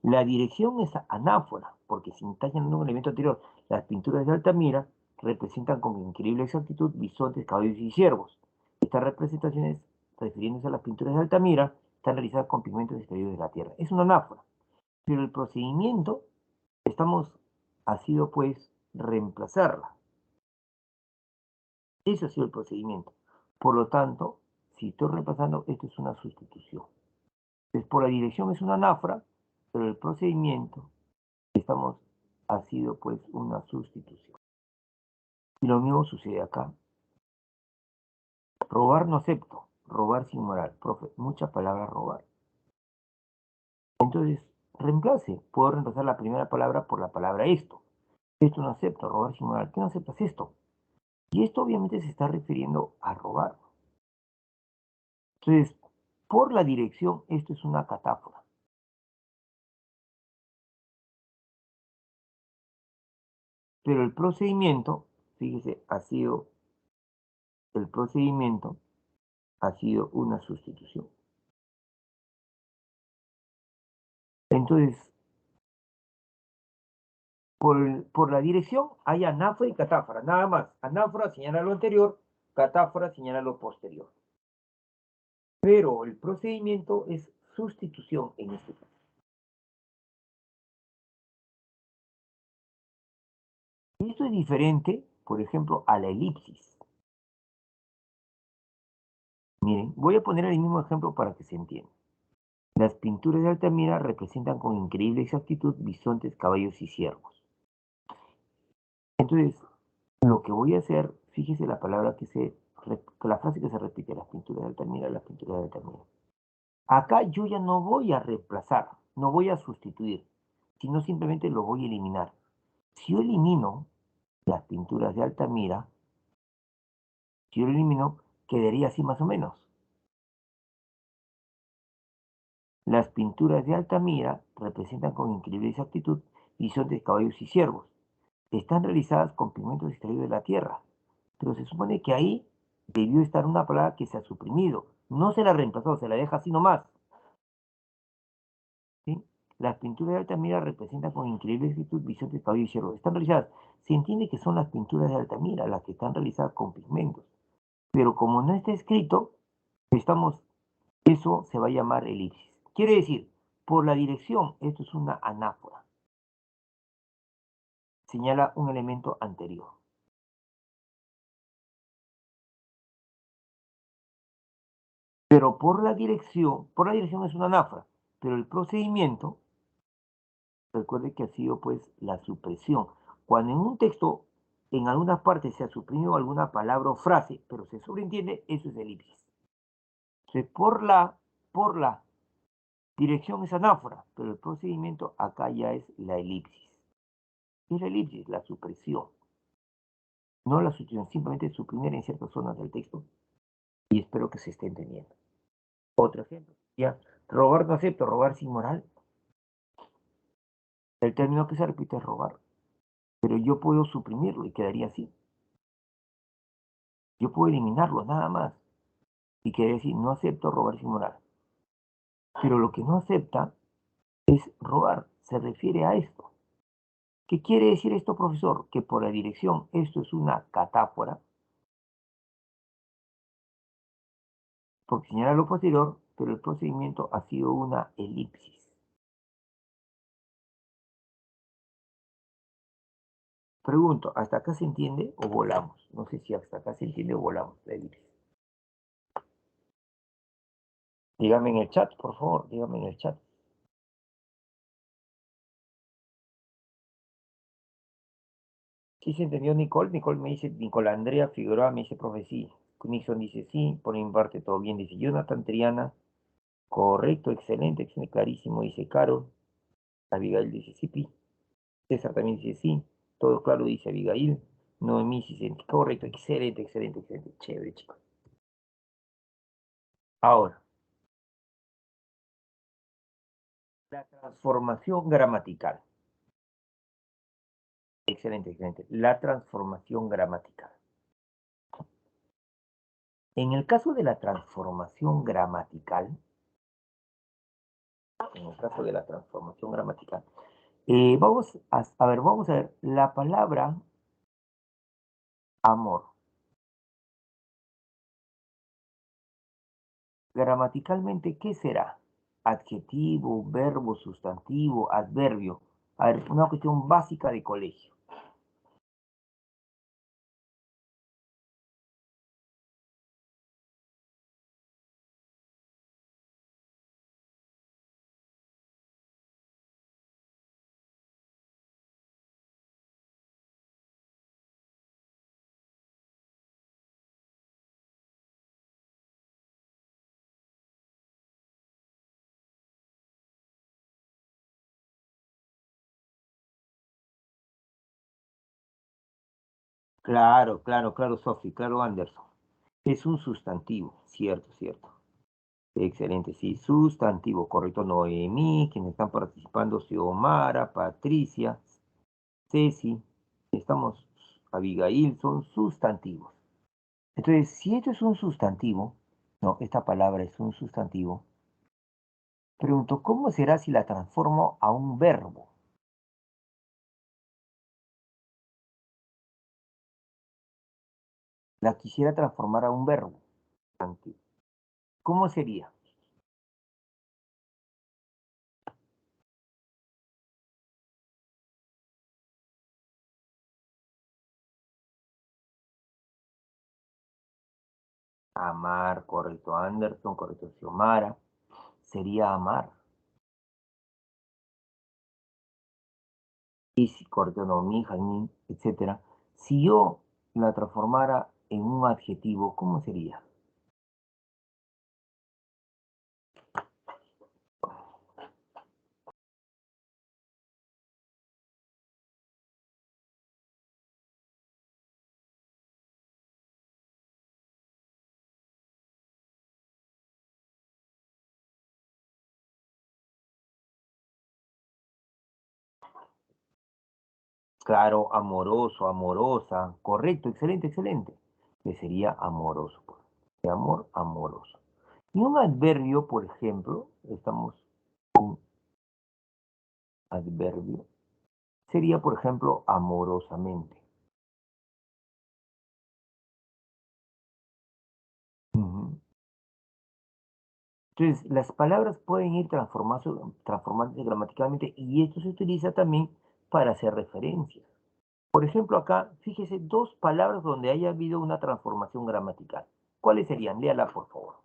La dirección es anáfora, porque si tallan en un elemento anterior, las pinturas de Altamira representan con increíble exactitud bisontes, caballos y ciervos. Estas representaciones, refiriéndose a las pinturas de Altamira, están realizadas con pigmentos extraídos de la tierra. Es una anáfora, pero el procedimiento, ha sido pues reemplazarla. Eso ha sido el procedimiento. Por lo tanto, si estoy reemplazando, esto es una sustitución. Entonces, por la dirección es una anáfora, pero el procedimiento estamos, ha sido pues una sustitución. Y lo mismo sucede acá. Robar no acepto, robar sin moral. Profe, muchas palabras robar. Entonces, reemplace. Puedo reemplazar la primera palabra por la palabra esto. Esto no acepto, robar sin moral. ¿Qué no aceptas esto? Y esto obviamente se está refiriendo a robar. Entonces, por la dirección, esto es una catáfora. Pero el procedimiento, fíjese, ha sido una sustitución. Entonces, por la dirección hay anáfora y catáfora, nada más. Anáfora señala lo anterior, catáfora señala lo posterior. Pero el procedimiento es sustitución en este caso. Y esto es diferente, por ejemplo, a la elipsis. Miren, voy a poner el mismo ejemplo para que se entienda. Las pinturas de Altamira representan con increíble exactitud bisontes, caballos y ciervos. Entonces, lo que voy a hacer, fíjese la palabra la frase que se repite, las pinturas de Altamira, las pinturas de Altamira. Acá yo ya no voy a reemplazar, no voy a sustituir, sino simplemente lo voy a eliminar. Si yo elimino las pinturas de Altamira, si yo lo elimino, quedaría así más o menos. Las pinturas de Altamira representan con increíble exactitud bisontes de caballos y ciervos. Están realizadas con pigmentos extraídos de la tierra, pero se supone que ahí debió estar una palabra que se ha suprimido. No se la reemplazó, se la deja así nomás. ¿Sí? Las pinturas de Altamira representan con increíble exactitud bisontes de caballo y ciervo. Están realizadas. Se entiende que son las pinturas de Altamira las que están realizadas con pigmentos. Pero como no está escrito, eso se va a llamar elipsis. Quiere decir, por la dirección, esto es una anáfora. Señala un elemento anterior. Pero por la dirección es una anáfora. Pero el procedimiento, recuerde que ha sido pues la supresión. Cuando en un texto, en algunas partes se ha suprimido alguna palabra o frase, pero se sobreentiende, eso es elipsis. Entonces, por la dirección es anáfora, pero el procedimiento acá ya es la elipsis. ¿Qué es la elipsis? La supresión. No la sustitución, simplemente suprimir en ciertas zonas del texto. Y espero que se esté entendiendo. Otro ejemplo, ya, robar no acepto, robar sin moral. El término que se repite es robar, pero yo puedo suprimirlo y quedaría así. Yo puedo eliminarlo nada más y quedaría decir, no acepto robar sin moral. Pero lo que no acepta es robar, se refiere a esto. ¿Qué quiere decir esto, profesor? Que por la dirección esto es una catáfora, porque señala lo posterior, pero el procedimiento ha sido una elipsis. Pregunto, ¿hasta acá se entiende o volamos? No sé si hasta acá se entiende o volamos la elipsis. Dígame en el chat, por favor, dígame en el chat. ¿Sí se entendió Nicole? Nicole me dice, Nicole Andrea Figueroa me dice, profe, sí. Nixon dice sí, por mi parte todo bien, dice Jonathan Triana, correcto, excelente, excelente, clarísimo, dice Caro. Abigail dice sí, pi. César también dice sí, todo claro, dice Abigail. Noemí dice correcto, excelente, excelente, excelente, chévere, chicos. Ahora, la transformación gramatical. Excelente, excelente. La transformación gramatical. En el caso de la transformación gramatical, en el caso de la transformación gramatical, vamos a ver, la palabra amor, gramaticalmente, ¿qué será? Adjetivo, verbo, sustantivo, adverbio. A ver, una cuestión básica de colegio. Claro, claro, claro, Sofi, claro, Anderson. Es un sustantivo, cierto, cierto. Excelente, sí, sustantivo, correcto. Noemí, quienes están participando, Xiomara, Patricia, Ceci, estamos, Abigail, son sustantivos. Entonces, si esto es un sustantivo, no, esta palabra es un sustantivo, pregunto, ¿cómo será si la transformo a un verbo? La quisiera transformar a un verbo. ¿Cómo sería? Amar, correcto, Anderson, correcto, Xiomara. Sería amar. Y si, correcto, no, mi, Jaime, etcétera. Si yo la transformara en un adjetivo, ¿cómo sería? Claro, amoroso, amorosa. Correcto, excelente, excelente. Que sería amoroso, pues. De amor, amoroso. Y un adverbio, por ejemplo, estamos un adverbio, sería, por ejemplo, amorosamente. Ujú. Entonces, las palabras pueden ir transformándose gramaticalmente y esto se utiliza también para hacer referencias. Por ejemplo, acá, fíjese dos palabras donde haya habido una transformación gramatical. ¿Cuáles serían? Léala, por favor.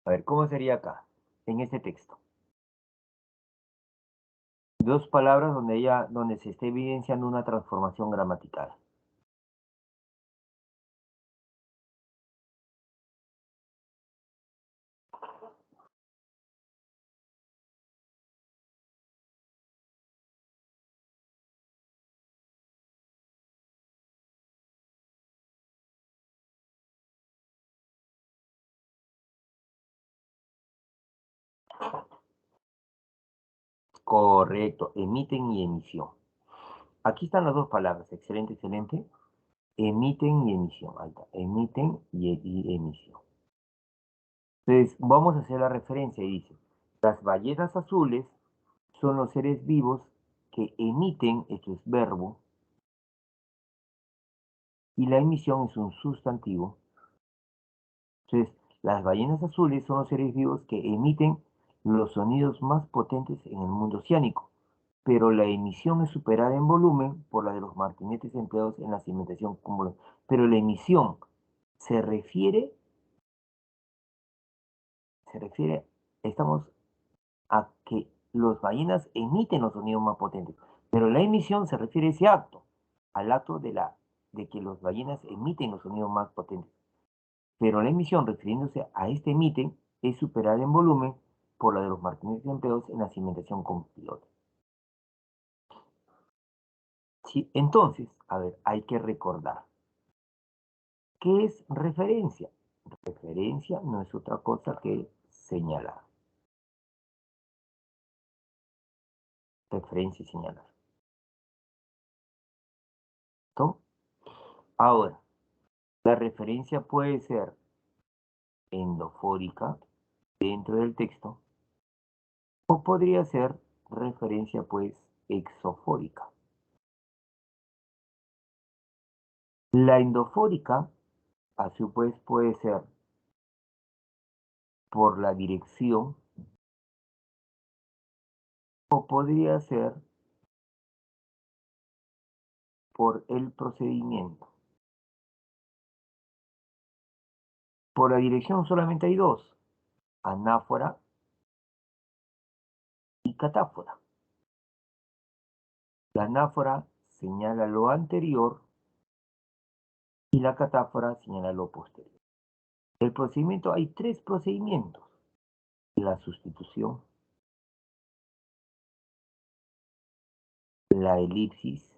A ver, ¿cómo sería acá, en este texto? Dos palabras donde se esté evidenciando una transformación gramatical. Correcto, emiten y emisión. Aquí están las dos palabras, excelente, excelente. Emiten y emisión, ahí está, emiten y emisión. Entonces, vamos a hacer la referencia y dice, las ballenas azules son los seres vivos que emiten, esto es verbo, y la emisión es un sustantivo. Entonces, las ballenas azules son los seres vivos que emiten los sonidos más potentes en el mundo oceánico, pero la emisión es superada en volumen por la de los martinetes empleados en la cimentación cúmulo. Pero la emisión se refiere, se refiere, estamos a que los ballenas emiten los sonidos más potentes, pero la emisión se refiere a ese acto, al acto de que los ballenas emiten los sonidos más potentes. Pero la emisión, refiriéndose a este emiten, es superada en volumen por la de los martinetes empleados en la cimentación con pilotes. Sí, entonces, a ver, hay que recordar, ¿qué es referencia? Referencia no es otra cosa que señalar. Referencia y señalar. ¿Listo? Ahora, la referencia puede ser endofórica dentro del texto o podría ser referencia pues exofórica. La endofórica a su vez puede ser por la dirección o podría ser por el procedimiento. Por la dirección solamente hay dos, anáfora y catáfora. La anáfora señala lo anterior y la catáfora señala lo posterior. El procedimiento, hay tres procedimientos: la sustitución, la elipsis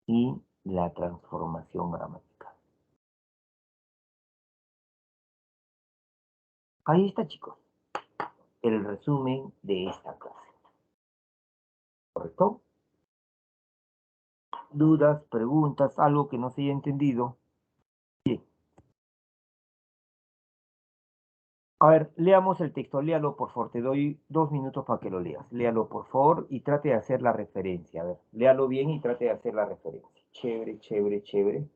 y la transformación gramatical. Ahí está, chicos, el resumen de esta clase. ¿Correcto? ¿Dudas, preguntas, algo que no se haya entendido? Sí. A ver, leamos el texto, léalo por favor, te doy 2 minutos para que lo leas. Léalo por favor y trate de hacer la referencia. A ver, léalo bien y trate de hacer la referencia. Chévere, chévere, chévere.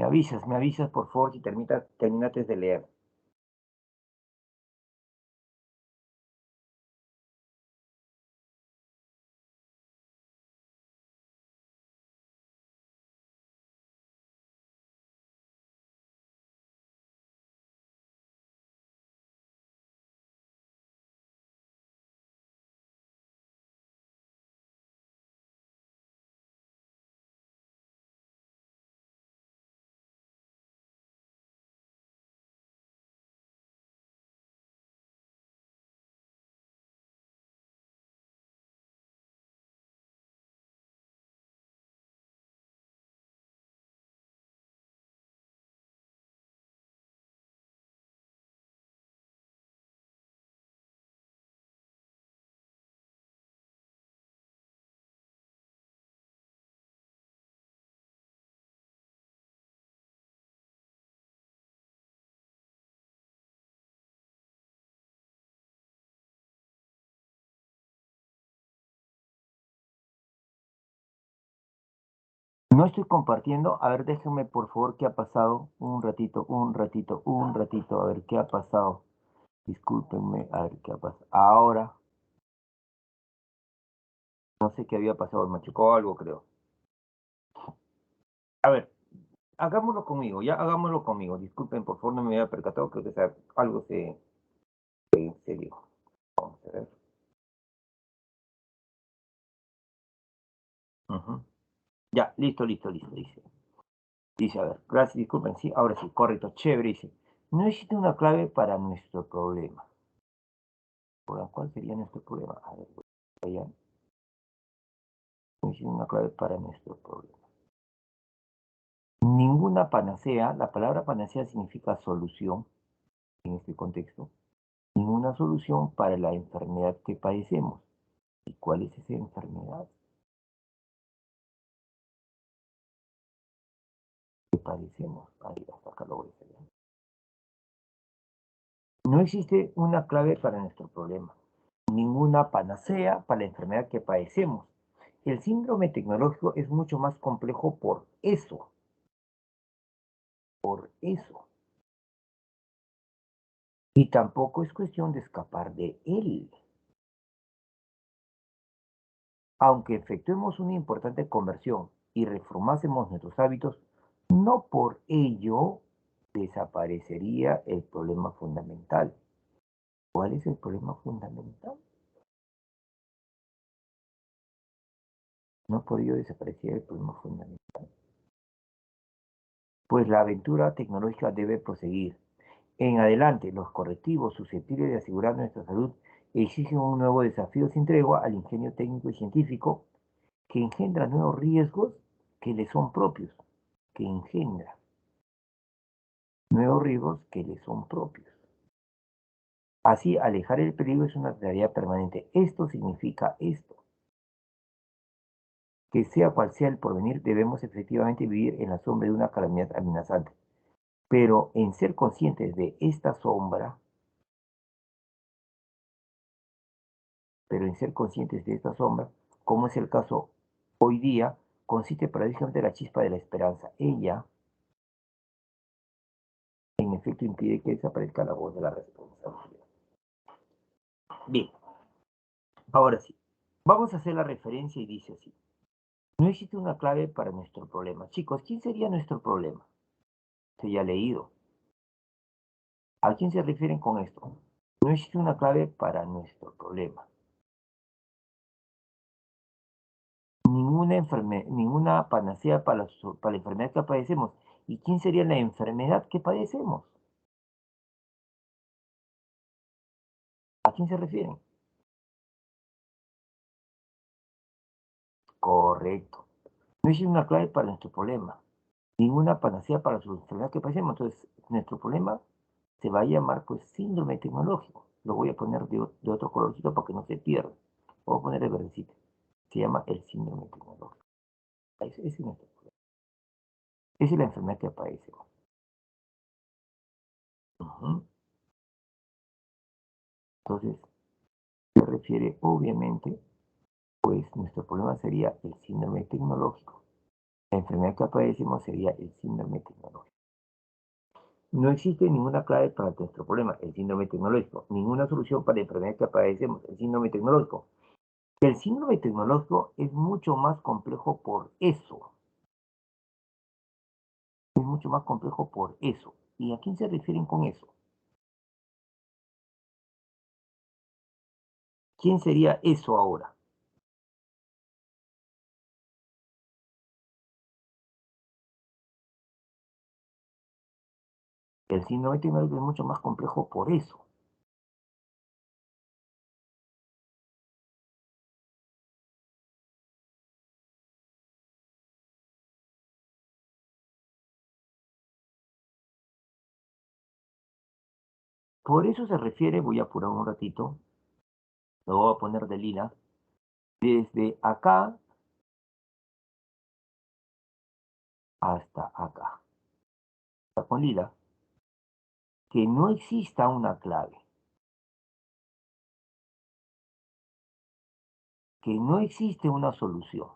me avisas por favor si terminaste de leer. No estoy compartiendo. A ver, déjenme por favor qué ha pasado. Un ratito, un ratito, un ratito. A ver qué ha pasado. Discúlpenme, a ver qué ha pasado. Ahora, no sé qué había pasado. Me chocó algo, creo. A ver, hagámoslo conmigo, ya hagámoslo conmigo. Disculpen, por favor, no me había percatado. Creo que algo se dijo. Vamos a ver. Ujú. Ya, listo, listo, listo, dice. Dice, a ver, gracias, disculpen, sí, ahora sí, correcto, chévere, dice. No existe una clave para nuestro problema. ¿Cuál sería nuestro problema? A ver, allá. No existe una clave para nuestro problema. Ninguna panacea, la palabra panacea significa solución en este contexto. Ninguna solución para la enfermedad que padecemos. ¿Y cuál es esa enfermedad que padecemos? Ahí, hasta acá lo voy a hacer. No existe una clave para nuestro problema, ninguna panacea para la enfermedad que padecemos. El síndrome tecnológico es mucho más complejo por eso, por eso. Y tampoco es cuestión de escapar de él. Aunque efectuemos una importante conversión y reformásemos nuestros hábitos, no por ello desaparecería el problema fundamental. ¿Cuál es el problema fundamental? No por ello desaparecería el problema fundamental. Pues la aventura tecnológica debe proseguir. En adelante, los correctivos susceptibles de asegurar nuestra salud exigen un nuevo desafío sin tregua al ingenio técnico y científico que engendra nuevos riesgos que le son propios, que engendra nuevos riesgos que le son propios. Así, alejar el peligro es una tarea permanente. Esto significa esto, que sea cual sea el porvenir, debemos efectivamente vivir en la sombra de una calamidad amenazante. Pero en ser conscientes de esta sombra, pero en ser conscientes de esta sombra, como es el caso hoy día, consiste paradójicamente la chispa de la esperanza. Ella, en efecto, impide que desaparezca la voz de la responsabilidad. Bien, ahora sí, vamos a hacer la referencia y dice así. No existe una clave para nuestro problema. Chicos, ¿quién sería nuestro problema? Se ya ha leído. ¿A quién se refieren con esto? No existe una clave para nuestro problema. Ninguna panacea para la enfermedad que padecemos. ¿Y quién sería la enfermedad que padecemos? ¿A quién se refieren? Correcto. No existe una clave para nuestro problema. Ninguna panacea para su enfermedad que padecemos. Entonces, nuestro problema se va a llamar pues síndrome tecnológico. Lo voy a poner de otro colorcito para que no se pierda. Voy a poner el verdecito. Se llama el síndrome tecnológico. Ese es nuestro problema. Esa es la enfermedad que padecemos. Ujú. Entonces, se refiere obviamente, pues nuestro problema sería el síndrome tecnológico. La enfermedad que padecemos sería el síndrome tecnológico. No existe ninguna clave para nuestro problema, el síndrome tecnológico. Ninguna solución para la enfermedad que padecemos, el síndrome tecnológico. El síndrome tecnológico es mucho más complejo por eso. Es mucho más complejo por eso. ¿Y a quién se refieren con eso? ¿Quién sería eso ahora? El síndrome tecnológico es mucho más complejo por eso. Por eso se refiere, voy a apurar un ratito, lo voy a poner de lila, desde acá hasta acá. Está con lila, que no exista una clave, que no existe una solución.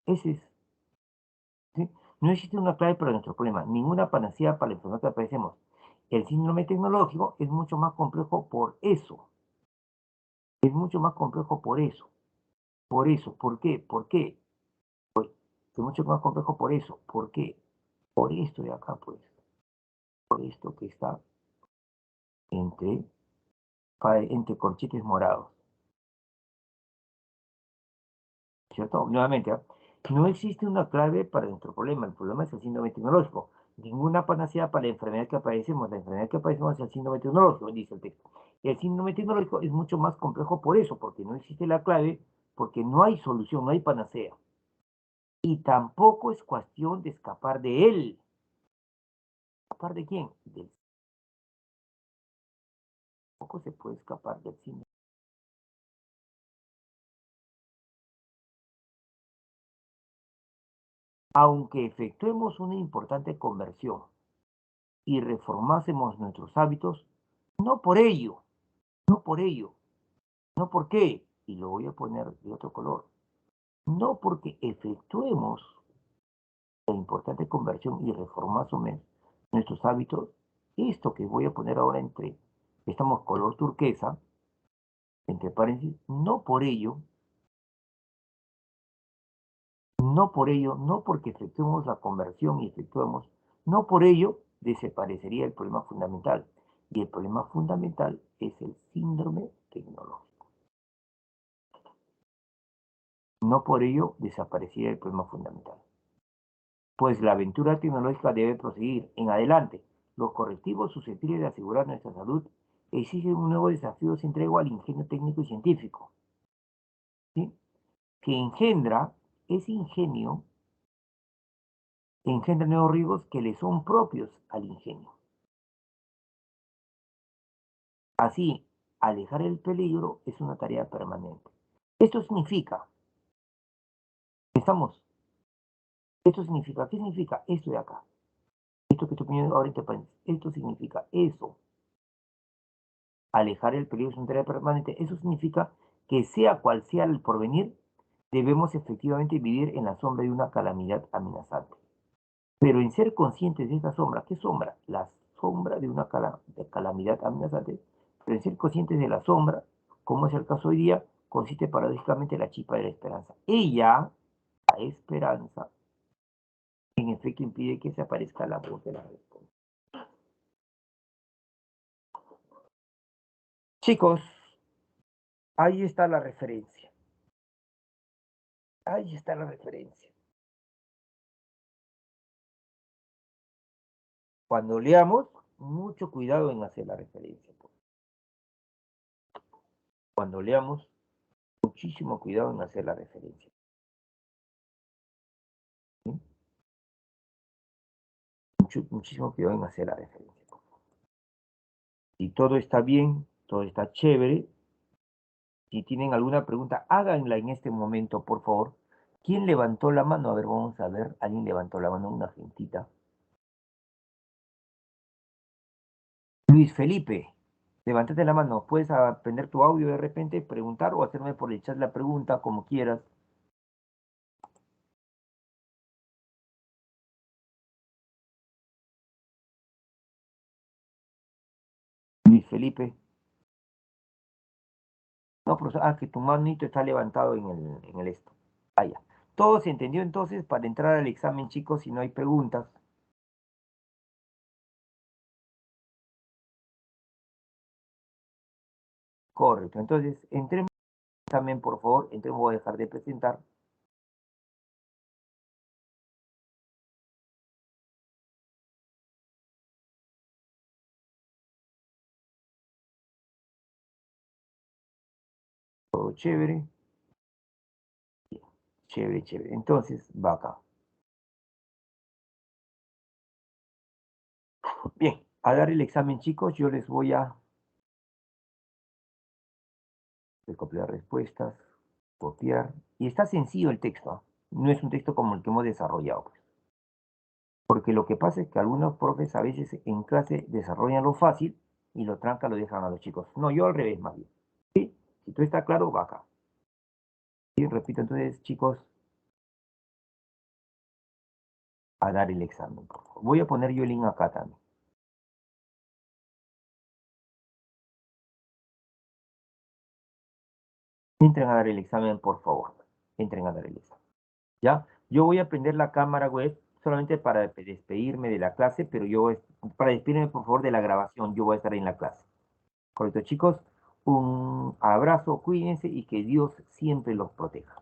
Ese es, ¿sí? No existe una clave para nuestro problema, ninguna panacea para la enfermedad que padecemos. El síndrome tecnológico es mucho más complejo por eso. Es mucho más complejo por eso. Por eso. ¿Por qué? ¿Por qué? Es mucho más complejo por eso. ¿Por qué? Por esto de acá, pues. Por esto que está entre, entre corchetes morados. ¿Cierto? Nuevamente, ¿ah? No existe una clave para nuestro problema. El problema es el síndrome tecnológico. Ninguna panacea para la enfermedad que padecemos. La enfermedad que padecemos es el síndrome tecnológico, dice el texto. El síndrome tecnológico es mucho más complejo por eso, porque no existe la clave, porque no hay solución, no hay panacea. Y tampoco es cuestión de escapar de él. ¿Escapar de quién? Del tampoco se puede escapar del síndrome. Aunque efectuemos una importante conversión y reformásemos nuestros hábitos, no por ello, no por ello, no por qué, y lo voy a poner de otro color, no porque efectuemos la importante conversión y reformásemos nuestros hábitos, esto que voy a poner ahora entre, estamos color turquesa, entre paréntesis, no porque efectuemos la conversión y efectuemos, no por ello desaparecería el problema fundamental. Y el problema fundamental es el síndrome tecnológico. No por ello desaparecería el problema fundamental. Pues la aventura tecnológica debe proseguir. En adelante, los correctivos susceptibles de asegurar nuestra salud exigen un nuevo desafío sin tregua al ingenio técnico y científico, ¿sí? Que ese ingenio engendra nuevos riesgos que le son propios al ingenio. Así, alejar el peligro es una tarea permanente. Esto significa, estamos, esto significa, ¿qué significa esto de acá? Esto que estoy poniendo ahora entre paréntesis, esto significa eso. Alejar el peligro es una tarea permanente. Eso significa que sea cual sea el porvenir, debemos efectivamente vivir en la sombra de una calamidad amenazante. Pero en ser conscientes de esta sombra, ¿qué sombra? La sombra de una calamidad amenazante, pero en ser conscientes de la sombra, como es el caso hoy día, consiste paradójicamente la chispa de la esperanza. Ella, la esperanza, en efecto impide que se aparezca la voz de la respuesta. Chicos, ahí está la referencia. Ahí está la referencia. Cuando leamos, mucho cuidado en hacer la referencia. Cuando leamos, muchísimo cuidado en hacer la referencia. ¿Sí? Muchísimo cuidado en hacer la referencia. Si todo está bien, todo está chévere, si tienen alguna pregunta, háganla en este momento, por favor. ¿Quién levantó la mano? A ver, vamos a ver. Alguien levantó la mano, una gentita. Luis Felipe, levántate la mano. Puedes aprender tu audio de repente, preguntar o hacerme por el chat la pregunta, como quieras. Felipe? No, profesor, que tu manito está levantado en el esto. Ah, ya. ¿Todo se entendió entonces para entrar al examen, chicos, si no hay preguntas? Correcto. Entonces, entremos al examen, por favor. Entremos, voy a dejar de presentar. Todo chévere. Bien, chévere, chévere. Entonces, va acá. Bien, a dar el examen, chicos, yo les voy a recopilar respuestas, copiar. Y está sencillo el texto, ¿ah? No es un texto como el que hemos desarrollado, pues. Porque lo que pasa es que algunos profes a veces en clase desarrollan lo fácil y lo tranca lo dejan a los chicos. No, yo al revés más bien. ¿Sí? Si tú está claro, va acá. Y repito entonces, chicos, a dar el examen, por favor. Voy a poner yo el link acá también. Entren a dar el examen, por favor. Entren a dar el examen. ¿Ya? Yo voy a prender la cámara web solamente para despedirme de la clase, pero para despedirme, por favor, de la grabación, yo voy a estar en la clase. Correcto, chicos. Un abrazo, cuídense y que Dios siempre los proteja.